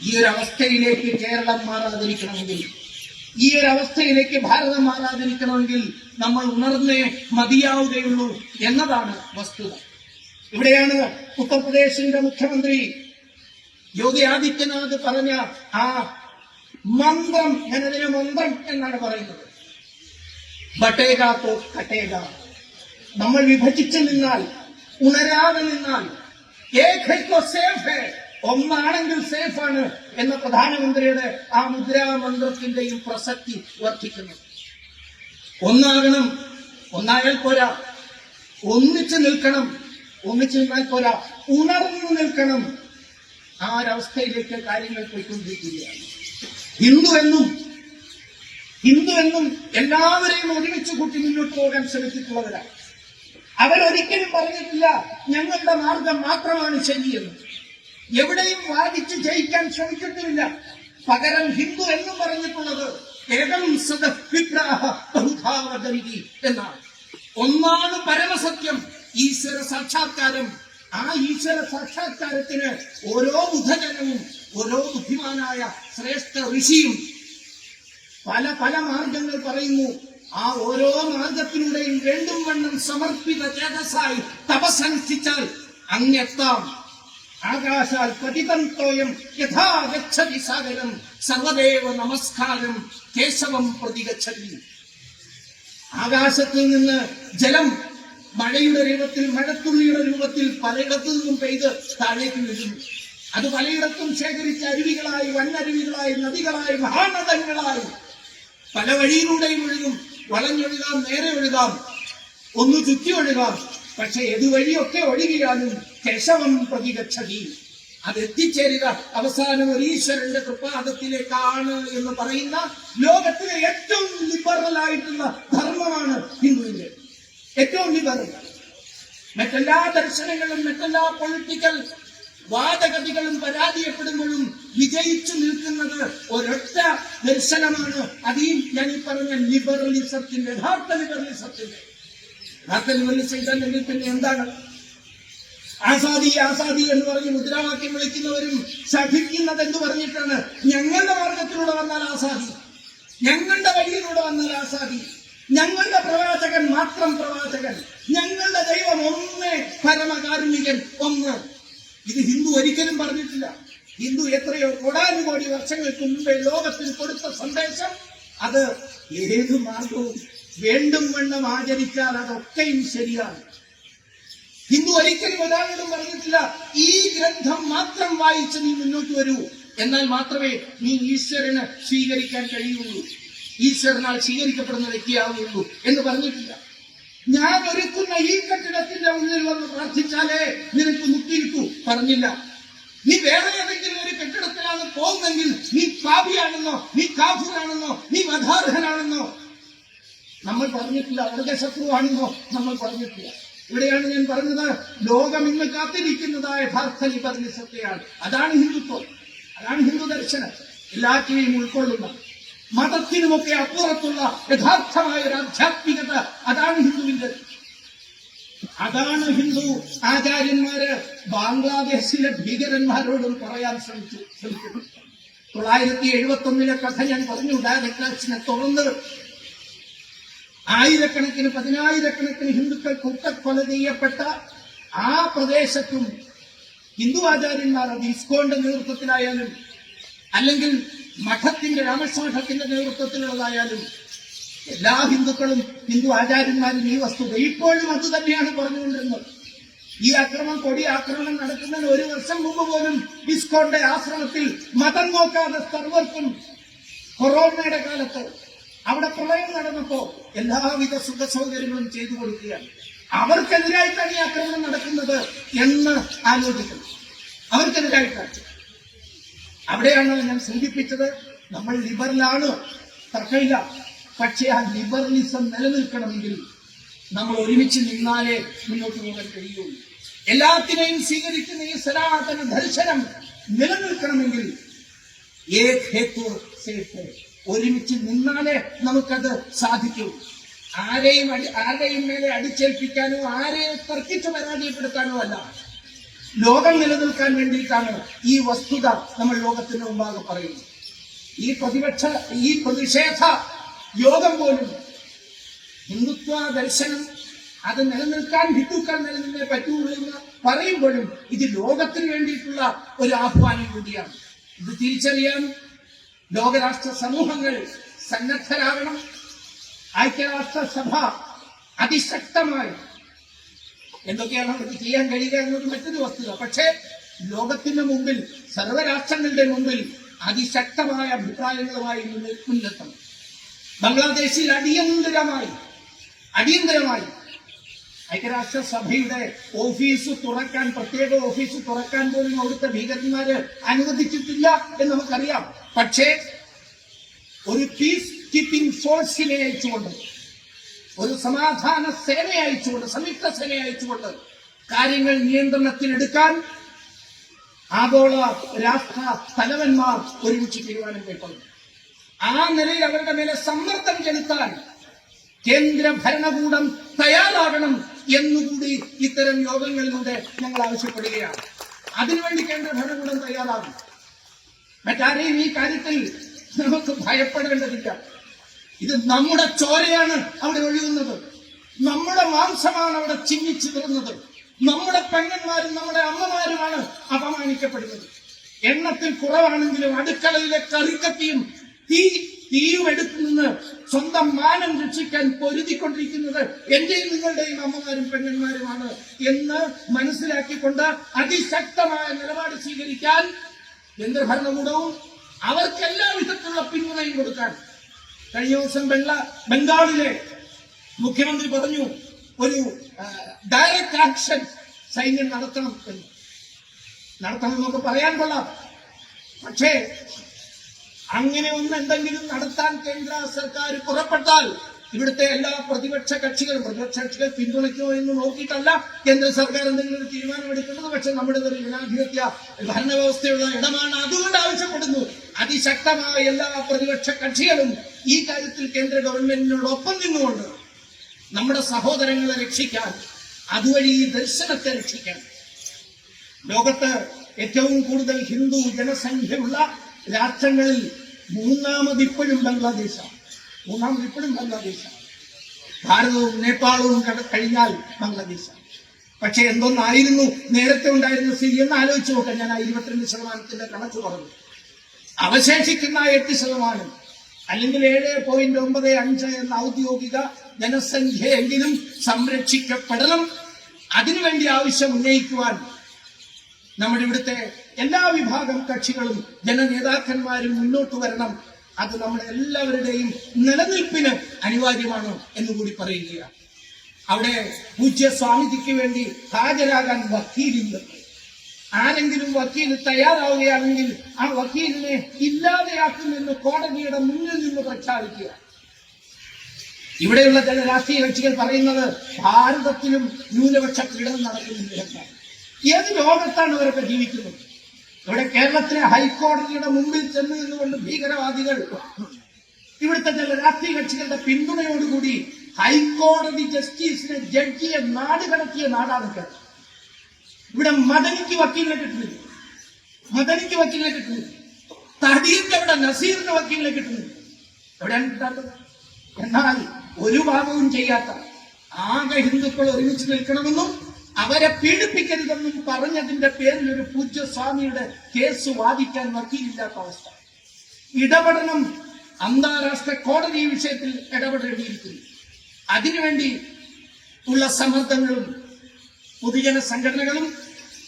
ഈ ഒരു അവസ്ഥയിലേക്ക് കേരളം മാറാതിരിക്കണമെങ്കിൽ, ഈ ഒരു അവസ്ഥയിലേക്ക് ഭാരതം മാറാതിരിക്കണമെങ്കിൽ നമ്മൾ ഉണർന്നേ മതിയാവുകയുള്ളൂ എന്നതാണ് വസ്തുത. ഇവിടെയാണ് ഉത്തർപ്രദേശിന്റെ മുഖ്യമന്ത്രി യോഗി ആദിത്യനാഥ് പറഞ്ഞ ആ മന്ത്രം, ഞാനതിനെ മന്ത്രം എന്നാണ് പറയുന്നത്, ബട്ടേഗ തോ കട്ടേഗ. നമ്മൾ വിഭജിച്ചു നിന്നാൽ, ഉണരാതെ നിന്നാൽ ഒന്നാണെങ്കിൽ സേഫാണ് എന്ന പ്രധാനമന്ത്രിയുടെ ആ മുദ്രാമന്ത്രത്തിന്റെയും പ്രസക്തി വർദ്ധിക്കുന്നു. ഒന്നാകണം, ഒന്നായാൽ പോരാ, ഒന്നിച്ചു നിൽക്കണം, ഒന്നിച്ചു നിന്നാൽ പോരാ, ഉണർന്നു നിൽക്കണം. ആ ഒരവസ്ഥയിലേക്ക് കാര്യങ്ങൾ പോയിക്കൊണ്ടിരിക്കുകയാണ്. ഹിന്ദു എന്നും എല്ലാവരെയും ഒരുമിച്ച് കൂട്ടി മുന്നോട്ട് പോകാൻ ശ്രമിച്ചിട്ടുള്ളവരാണ്. അവരൊരിക്കലും പറഞ്ഞിട്ടില്ല ഞങ്ങളുടെ മാർഗം മാത്രമാണ് ശരിയെന്ന്. എവിടെയും വാദിച്ച് ജയിക്കാൻ ശ്രമിച്ചിട്ടുമില്ല. പകരം ഹിന്ദു എന്നും പറഞ്ഞിട്ടുള്ളത് ഏകം സദഃവിപ്രാഹ ബഹുധാവദന്തി എന്നാണ്. ഒന്നാണ് പരമസത്യം, ഈശ്വര സാക്ഷാത്കാരം. ആ ഈശ്വര സാക്ഷാത്കാരത്തിന് ഓരോ ബുദ്ധജനവും ഓരോ ബുദ്ധിമാനായ ശ്രേഷ്ഠ ഋഷിയും പല പല മാർഗങ്ങൾ പറയുന്നു. ആ ഓരോ മാർഗത്തിലൂടെയും രണ്ടും വണ്ണം സമർപ്പിത ചേതസായി തപസ്സനുഷ്ഠിച്ചാൽ അങ്ങെത്താം. ആകാശാൽ പതിതം തോയം യഥാ ഗച്ഛതി സാഗരം സർവദേവ നമസ്കാരം കേശവം പ്രതിഗച്ഛതി. ആകാശത്തിൽ നിന്ന് ജലം മഴയുടെ രൂപത്തിൽ, മഴത്തുള്ളിയുടെ രൂപത്തിൽ പലയിടത്തു നിന്നും പെയ്ത് താഴേക്ക് വീഴുന്നു. അത് പലയിടത്തും ശേഖരിച്ച അരുവികളായി, വന്നരുവികളായി, നദികളായി, മഹാനദങ്ങളായി പല വഴിയിലൂടെയും ഒഴുകും. വളഞ്ഞൊഴുകാം, നേരെ ഒഴുകാം, ഒന്ന് ചുറ്റി ഒഴുകാം. പക്ഷെ ഏതുവഴിയൊക്കെ ഒഴുകിയാലും കേശവം പ്രതിഗച്ഛതി, അതെത്തിച്ചേരുക അവസാനം ഒരു ഈശ്വരന്റെ കൃപാദത്തിലേക്കാണ് എന്ന് പറയുന്ന ലോകത്തിലെ ഏറ്റവും ലിബറൽ ആയിട്ടുള്ള ധർമ്മമാണ് ഹിന്ദുവിന്റെ. ഏറ്റവും ലിബറൽ. മറ്റെല്ലാ ദർശനങ്ങളും മറ്റെല്ലാ പൊളിറ്റിക്കൽ വാദഗതികളും പരാജയപ്പെടുമ്പോഴും വിജയിച്ചു നിൽക്കുന്നത് ഒരൊറ്റ ദർശനമാണ്. അതീം ഞാൻ ഈ പറഞ്ഞ ലിബറലിസത്തിന്റെ, യഥാർത്ഥ ലിബറലിസത്തിന്റെ. യഥാർത്ഥ ലിബറലിസം ഇതല്ലെങ്കിൽ പിന്നെ എന്താണ്? ആസാദി ആസാദി എന്ന് പറഞ്ഞ് മുദ്രാവാക്യം വിളിക്കുന്നവരും ശഠിക്കുന്നത് എന്ത് പറഞ്ഞിട്ടാണ്? ഞങ്ങളുടെ മാർഗത്തിലൂടെ വന്നാൽ ആസാദി, ഞങ്ങളുടെ വഴിയിലൂടെ വന്നാൽ ആസാദി, ഞങ്ങളുടെ പ്രവാചകൻ മാത്രം പ്രവാചകൻ, ഞങ്ങളുടെ ദൈവം ഒന്ന്, പരമകാരുണികൻ ഒന്ന്. ഇത് ഹിന്ദു ഒരിക്കലും പറഞ്ഞിട്ടില്ല. ഹിന്ദു എത്രയോ കോടാനുകോടി വർഷങ്ങൾക്ക് മുമ്പേ ലോകത്തിന് കൊടുത്ത സന്ദേശം അത് ഏത് മാർഗവും വേണ്ടും വണ്ണം ആചരിച്ചാൽ അതൊക്കെയും ശരിയാണ്. ഹിന്ദു ഒരിക്കലും ഒരാളോടും പറഞ്ഞിട്ടില്ല ഈ ഗ്രന്ഥം മാത്രം വായിച്ച് നീ മുന്നോട്ട് വരൂ, എന്നാൽ മാത്രമേ നീ ഈശ്വരന് സ്വീകരിക്കാൻ കഴിയുള്ളൂ, ഈശ്വരനാൽ സ്വീകരിക്കപ്പെടുന്ന വ്യക്തിയാവുള്ളൂ എന്ന് പറഞ്ഞിട്ടില്ല. ഞാൻ ഒരുക്കുന്ന ഈ കെട്ടിടത്തിന്റെ ഉള്ളിൽ വന്ന് പ്രാർത്ഥിച്ചാലേ നിനക്ക് മുക്തി കിട്ടൂ പറഞ്ഞില്ല. നീ വേറെ ഏതെങ്കിലും ഒരു കെട്ടിടത്തിലാണ് പോകുന്നെങ്കിൽ നീ പാപിയാണെന്നോ, നീ കാഫിറാണെന്നോ, നീ വധാർഹനാണെന്നോ നമ്മൾ പറഞ്ഞിട്ടില്ല. വർഗശത്രുവാണെന്നോ നമ്മൾ പറഞ്ഞിട്ടില്ല. ഇവിടെയാണ് ഞാൻ പറഞ്ഞത്, ലോകം ഇന്ന് കാത്തിരിക്കുന്നതായ യഥാർത്ഥ ലിബറലിസത്തെയാണ്. അതാണ് ഹിന്ദുത്വം, അതാണ് ഹിന്ദു ദർശനം. എല്ലാറ്റിനെയും ഉൾക്കൊള്ളുന്ന, മതത്തിനുമൊക്കെ അപ്പുറത്തുള്ള യഥാർത്ഥമായ ഒരു ആധ്യാത്മികത, അതാണ് ഹിന്ദുവിന്റെ. അതാണ് ഹിന്ദു ആചാര്യന്മാര് ബാംഗ്ലാദേശിലെ ഭീകരന്മാരോടും പറയാൻ ശ്രമിക്കുന്നു. 971 കഥ ഞാൻ പറഞ്ഞു. ഡയറക്ടേഴ്സിനെ തുടർന്ന് ആയിരക്കണക്കിന്, പതിനായിരക്കണക്കിന് ഹിന്ദുക്കൾ കൂട്ടക്കൊല ചെയ്യപ്പെട്ട ആ പ്രദേശത്തും ഹിന്ദു ആചാര്യന്മാർ, അത് ഇസ്കോന്റെ നേതൃത്വത്തിലായാലും അല്ലെങ്കിൽ മഠത്തിന്റെ, രാമകൃഷ്ണമഠത്തിന്റെ നേതൃത്വത്തിലുള്ളതായാലും എല്ലാ ഹിന്ദുക്കളും, ഹിന്ദു ആചാര്യന്മാരും ഈ വസ്തുത ഇപ്പോഴും അത് തന്നെയാണ് പറഞ്ഞുകൊണ്ടിരുന്നത്. ഈ ആക്രമണം, കൊടി ആക്രമണം നടക്കുന്നതിന് 1 വർഷം മുമ്പ് പോലും ഇസ്കോന്റെ ആശ്രമത്തിൽ മതം നോക്കാതെ സർവർക്കും കൊറോണയുടെ കാലത്ത് അവിടെ പ്രളയം നടന്നപ്പോ എല്ലാവിധ സുഖ സൗകര്യങ്ങളും ചെയ്തു കൊടുക്കുകയാണ്. അവർക്കെതിരായിട്ടാണ് ഈ ആക്രമണം നടക്കുന്നത് എന്ന് ആലോചിക്കണം. അവർക്കെതിരായിട്ടാണ്. അവിടെയാണ് ഞാൻ സൂചിപ്പിച്ചത്, നമ്മൾ ലിബറലാണ്, തർക്കമില്ല. പക്ഷേ ആ ലിബറലിസം നിലനിൽക്കണമെങ്കിൽ നമ്മൾ ഒരുമിച്ച് നിന്നാലേ മുന്നോട്ട് പോകാൻ കഴിയുള്ളൂ. എല്ലാത്തിനെയും സ്വീകരിക്കുന്ന ഈ സനാതന ദർശനം നിലനിൽക്കണമെങ്കിൽ ഒരുമിച്ച് നിന്നാലേ നമുക്കത് സാധിക്കൂ. ആരെയും മേലെ അടിച്ചേൽപ്പിക്കാനോ ആരെയും തർക്കിച്ച് പരാജയപ്പെടുത്താനോ അല്ല. ലോകം നിലനിൽക്കാൻ വേണ്ടിയിട്ടാണ് ഈ വസ്തുത നമ്മൾ ലോകത്തിന് മുമ്പാകെ പറയുന്നത്. ഈ പ്രതിഷേധ യോഗം പോലും ഹിന്ദുത്വ ദർശനം അത് നിലനിൽക്കാൻ ഹിന്ദുക്കൾ നിലനിന്നേ പറ്റുള്ളൂ എന്ന് പറയുമ്പോഴും ഇത് ലോകത്തിന് വേണ്ടിയിട്ടുള്ള ഒരു ആഹ്വാനം കൂടിയാണ്. ഇത് തിരിച്ചറിയാൻ ലോകരാഷ്ട്ര സമൂഹങ്ങൾ സന്നദ്ധരാകണം. ഐക്യരാഷ്ട്രസഭ അതിശക്തമായി എന്തൊക്കെയാണ് അവർക്ക് ചെയ്യാൻ കഴിയുക എന്നത് മറ്റൊരു വസ്തുത. പക്ഷേ ലോകത്തിന്റെ മുമ്പിൽ, സർവ്വരാഷ്ട്രങ്ങളുടെ മുമ്പിൽ അതിശക്തമായ അഭിപ്രായങ്ങളുമായി മുന്നിലെത്തണം. ബംഗ്ലാദേശിൽ അടിയന്തരമായി ഐക്യരാഷ്ട്രസഭയുടെ ഓഫീസ് തുറക്കാൻ, പ്രത്യേക ഓഫീസ് തുറക്കാൻ പോലും അവിടുത്തെ ഭീകരന്മാര് അനുവദിച്ചിട്ടില്ല എന്ന് നമുക്കറിയാം. പക്ഷേ ഒരു പീസ് കീപ്പിംഗ് ഫോഴ്സിനെ അയച്ചുകൊണ്ട്, ഒരു സമാധാന സേനയെ അയച്ചുകൊണ്ട്, സംയുക്ത സേനയെ അയച്ചുകൊണ്ട് കാര്യങ്ങൾ നിയന്ത്രണത്തിലെടുക്കാൻ ആഗോള രാഷ്ട്ര തലവന്മാർ ഒരുമിച്ച് തീരുമാനം കൈക്കൊള്ളും. ആ നിലയിൽ അവരുടെ മേലെ സമ്മർദ്ദം ചെലുത്താൻ കേന്ദ്ര ഭരണകൂടം തയ്യാറാകണം എന്നുകൂടി ഇത്തരം യോഗങ്ങളിലൂടെ ഞങ്ങൾ ആവശ്യപ്പെടുകയാണ്. അതിനുവേണ്ടി കേന്ദ്ര ഭരണകൂടം തയ്യാറാകും. മറ്റാരെയും ഈ കാര്യത്തിൽ നമുക്ക് ഭയപ്പെടേണ്ടതില്ല. ഇത് നമ്മുടെ ചോരയാണ് അവിടെ ഒഴുകുന്നത്, നമ്മുടെ മാംസമാണ് അവിടെ ചിന്നിച്ചിതറുന്നത്, നമ്മുടെ പെങ്ങന്മാരും നമ്മുടെ അമ്മമാരുമാണ് അപമാനിക്കപ്പെടുന്നത്. എണ്ണത്തിൽ കുറവാണെങ്കിലും അടുക്കളയിലെ കറിക്കത്തിയും തീയും എടുത്തു നിന്ന് സ്വന്തം മാനം രക്ഷിക്കാൻ പൊരുതിക്കൊണ്ടിരിക്കുന്നത് എന്റെയും നിങ്ങളുടെയും അമ്മമാരും പെങ്ങന്മാരുമാണ് എന്ന് മനസ്സിലാക്കിക്കൊണ്ട് അതിശക്തമായ നിലപാട് സ്വീകരിക്കാൻ കേന്ദ്ര ഭരണകൂടവും അവർക്ക് എല്ലാ വിധത്തിലുള്ള പിന്തുണയും കൊടുക്കാൻ. കഴിഞ്ഞ ദിവസം ബംഗാളിലെ മുഖ്യമന്ത്രി പറഞ്ഞു, ഒരു ഡയറക്റ്റ് ആക്ഷൻ സൈന്യം നടത്തണം എന്നൊക്കെ പറയാൻ കൊള്ളാം. പക്ഷേ അങ്ങനെ എന്തെങ്കിലും നടത്താൻ കേന്ദ്ര സർക്കാർ പുറപ്പെട്ടാൽ ഇവിടുത്തെ എല്ലാ പ്രതിപക്ഷ കക്ഷികൾ പിന്തുണയ്ക്കുമോ എന്ന് നോക്കിയിട്ടല്ല കേന്ദ്ര സർക്കാർ എന്തെങ്കിലും ഒരു തീരുമാനമെടുക്കുന്നത്. പക്ഷെ നമ്മുടെ ഒരു ജനാധിപത്യ ഭരണവ്യവസ്ഥയുള്ള ഇടമാണ്. അതുകൊണ്ട് ആവശ്യപ്പെടുന്നു, അതിശക്തമായ എല്ലാ പ്രതിപക്ഷ കക്ഷികളും ഈ കാര്യത്തിൽ കേന്ദ്ര ഗവൺമെന്റിനോടൊപ്പം നിന്നുകൊണ്ട് നമ്മുടെ സഹോദരങ്ങളെ രക്ഷിക്കാൻ, അതുവഴി ഈ ദർശനത്തെ രക്ഷിക്കാൻ. ലോകത്ത് ഏറ്റവും കൂടുതൽ ഹിന്ദു ജനസംഖ്യയുള്ള രാഷ്ട്രങ്ങളിൽ മൂന്നാമതിപ്പോഴും ബംഗ്ലാദേശാണ്. ഭാരതവും നേപ്പാളവും കഴിഞ്ഞാൽ ബംഗ്ലാദേശാണ്. പക്ഷെ എന്തൊന്നായിരുന്നു നേരത്തെ ഉണ്ടായിരുന്ന സ്ഥിതി എന്ന് ആലോചിച്ച് നോക്കാം. ഞാൻ 22% കണക്ക് പറഞ്ഞു. അവശേഷിക്കുന്ന 8% അല്ലെങ്കിൽ 7.95 എന്ന ഔദ്യോഗിക ജനസംഖ്യയെങ്കിലും സംരക്ഷിക്കപ്പെടണം. അതിനുവേണ്ടി ആവശ്യം ഉന്നയിക്കുവാൻ നമ്മുടെ ഇവിടുത്തെ എല്ലാ വിഭാഗം കക്ഷികളും ജനനേതാക്കന്മാരും മുന്നോട്ട് വരണം. അത് നമ്മുടെ എല്ലാവരുടെയും നിലനിൽപ്പിന് അനിവാര്യമാണ് എന്നുകൂടി പറയുകയാണ്. അവിടെ പൂജ്യ സ്വാമിജിക്ക് വേണ്ടി ഹാജരാകാൻ വക്കീലില്ല. ആരെങ്കിലും വക്കീൽ തയ്യാറാവുകയാണെങ്കിൽ ആ വക്കീലിനെ ഇല്ലാതെയാക്കുമെന്ന് കോടതിയുടെ മുന്നിൽ നിന്ന് പ്രഖ്യാപിക്കുക. ഇവിടെയുള്ള ചില രാഷ്ട്രീയ കക്ഷികൾ പറയുന്നത് ഭാരതത്തിലും ന്യൂനപക്ഷ പീഡനം നടക്കുന്നില്ല. ഏത് ലോകത്താണ് അവരൊക്കെ ജീവിക്കുന്നത്? ഇവിടെ കേരളത്തിലെ ഹൈക്കോടതിയുടെ മുമ്പിൽ ചെന്ന് നിന്നുകൊണ്ട് ഭീകരവാദികൾ ഇവിടുത്തെ ചില രാഷ്ട്രീയ കക്ഷികളുടെ പിന്തുണയോടുകൂടി ഹൈക്കോടതി ജസ്റ്റിസിനെ, ജഡ്ജിയെ നാട് കടത്തിയ നാടാണ് കേരളം. ഇവിടെ മദനിക്ക് വക്കീലിനെ കിട്ടുന്നില്ല, തടീന്റെ അവിടെ നസീറിന്റെ വക്കീലിനെ കിട്ടുന്നില്ല. എവിടെയാണ് കിട്ടാത്തത്? എന്നാൽ ഒരു ഭാഗവും ചെയ്യാത്ത ആകെ ഹിന്ദുക്കൾ ഒരുമിച്ച് നിൽക്കണമെന്നും അവരെ പീഡിപ്പിക്കരുതെന്നും പറഞ്ഞതിന്റെ പേരിൽ ഒരു പൂജ്യസ്വാമിയുടെ കേസ് വാദിക്കാൻ വക്കീലില്ലാത്ത അവസ്ഥ. ഇടപെടണം, അന്താരാഷ്ട്ര കോടതി ഈ വിഷയത്തിൽ ഇടപെടേണ്ടിയിരിക്കുന്നു. അതിനുവേണ്ടി ഉള്ള സമ്മർദ്ദങ്ങളും പൊതുജന സംഘടനകളും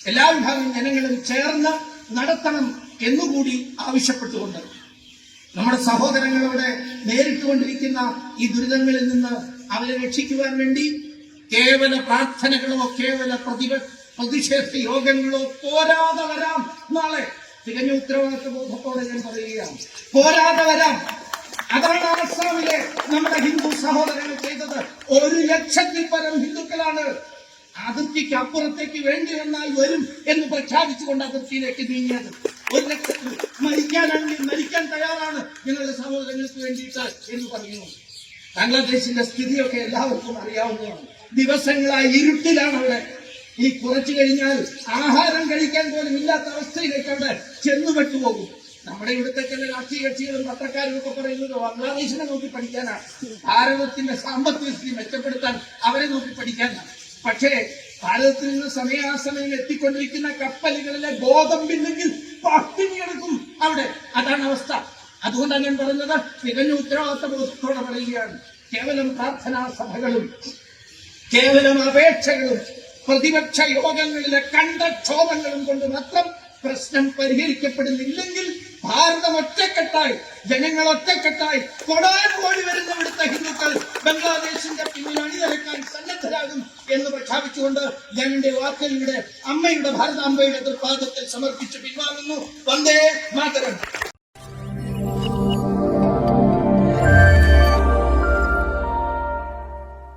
എല്ലാ വിഭാഗം ജനങ്ങളും ചേർന്ന് നടത്തണം എന്നുകൂടി ആവശ്യപ്പെട്ടുകൊണ്ട് നമ്മുടെ സഹോദരങ്ങളോട് നേരിട്ടുകൊണ്ടിരിക്കുന്ന ഈ ദുരിതങ്ങളിൽ നിന്ന് അവരെ രക്ഷിക്കുവാൻ വേണ്ടി കേവല പ്രാർത്ഥനകളോ കേവല പ്രതിഷേധ യോഗങ്ങളോ പോരാതെ വരാം. നാളെ തികഞ്ഞ ഉത്തരവാദിത്വ ബോധത്തോടെ ഞാൻ പറയുകയാണ്, പോരാതെ വരാം. അതാണ് ആസാമിലെ നമ്മുടെ ഹിന്ദു സഹോദരങ്ങൾ ചെയ്തത്. 1,00,000-ൽ പരം ഹിന്ദുക്കളാണ് അതിർത്തിക്ക് അപ്പുറത്തേക്ക് വേണ്ടി വന്നാൽ വരും എന്ന് പ്രഖ്യാപിച്ചുകൊണ്ട് അതിർത്തിയിലേക്ക് നീങ്ങിയത്. 1,00,000 മരിക്കാനാണെങ്കിൽ മരിക്കാൻ തയ്യാറാണ് ഞങ്ങളുടെ സഹോദരങ്ങൾക്ക് വേണ്ടിയിട്ട് എന്ന് പറയുന്നു. ബംഗ്ലാദേശിന്റെ സ്ഥിതിയൊക്കെ എല്ലാവർക്കും അറിയാവുന്നതാണ്. ദിവസങ്ങളായി ഇരുട്ടിലാണ് അവിടെ. ഈ കുറച്ചു കഴിഞ്ഞാൽ ആഹാരം കഴിക്കാൻ പോലും ഇല്ലാത്ത അവസ്ഥയിലേക്ക് അവിടെ ചെന്നുപെട്ടുപോകും. നമ്മുടെ ഇവിടുത്തെ ചില രാഷ്ട്രീയ കക്ഷികളും പത്രക്കാരും ഒക്കെ പറയുന്നത് ബംഗ്ലാദേശിനെ നോക്കി പഠിക്കാനാണ്, ഭാരതത്തിന്റെ സാമ്പത്തിക സ്ഥിതി മെച്ചപ്പെടുത്താൻ അവരെ നോക്കി പഠിക്കാനാണ്. പക്ഷേ ഭാരതത്തിൽ നിന്ന് സമയാസമയം എത്തിക്കൊണ്ടിരിക്കുന്ന കപ്പലുകളിലെ ഗോതമ്പില്ലെങ്കിൽ പട്ടിണിയെടുക്കും അവിടെ. അതാണ് അവസ്ഥ. അതുകൊണ്ടാണ് ഞാൻ പറഞ്ഞത്, തികഞ്ഞ ഉത്തരവാദിത്ത ബോധത്തോടെ പറയുകയാണ്. കേവലം പ്രാർത്ഥനാ സഭകളും കേവലം അപേക്ഷകളും പ്രതിപക്ഷ യോഗങ്ങളിലെ കണ്ടക്ഷോഭങ്ങളും കൊണ്ട് മാത്രം പ്രശ്നം പരിഹരിക്കപ്പെടുന്നില്ലെങ്കിൽ ഭാരതം ഒറ്റക്കെട്ടായി, ജനങ്ങൾ ഒറ്റക്കെട്ടായി, കോടാനുകോടി വരുന്ന ഇവിടുത്തെ ഹിന്ദുക്കൾ ബംഗ്ലാദേശിന്റെ പിന്നിൽ അണിനിരക്കാൻ സന്നദ്ധരാകും എന്ന് പ്രഖ്യാപിച്ചുകൊണ്ട് ഞാൻ എന്റെ വാക്കുകളുടെ അമ്മയുടെ ഭാരതാംബയുടെ തൃപ്പാദത്തിൽ സമർപ്പിച്ച് പിൻവാങ്ങുന്നു. വന്ദേ മാതരം.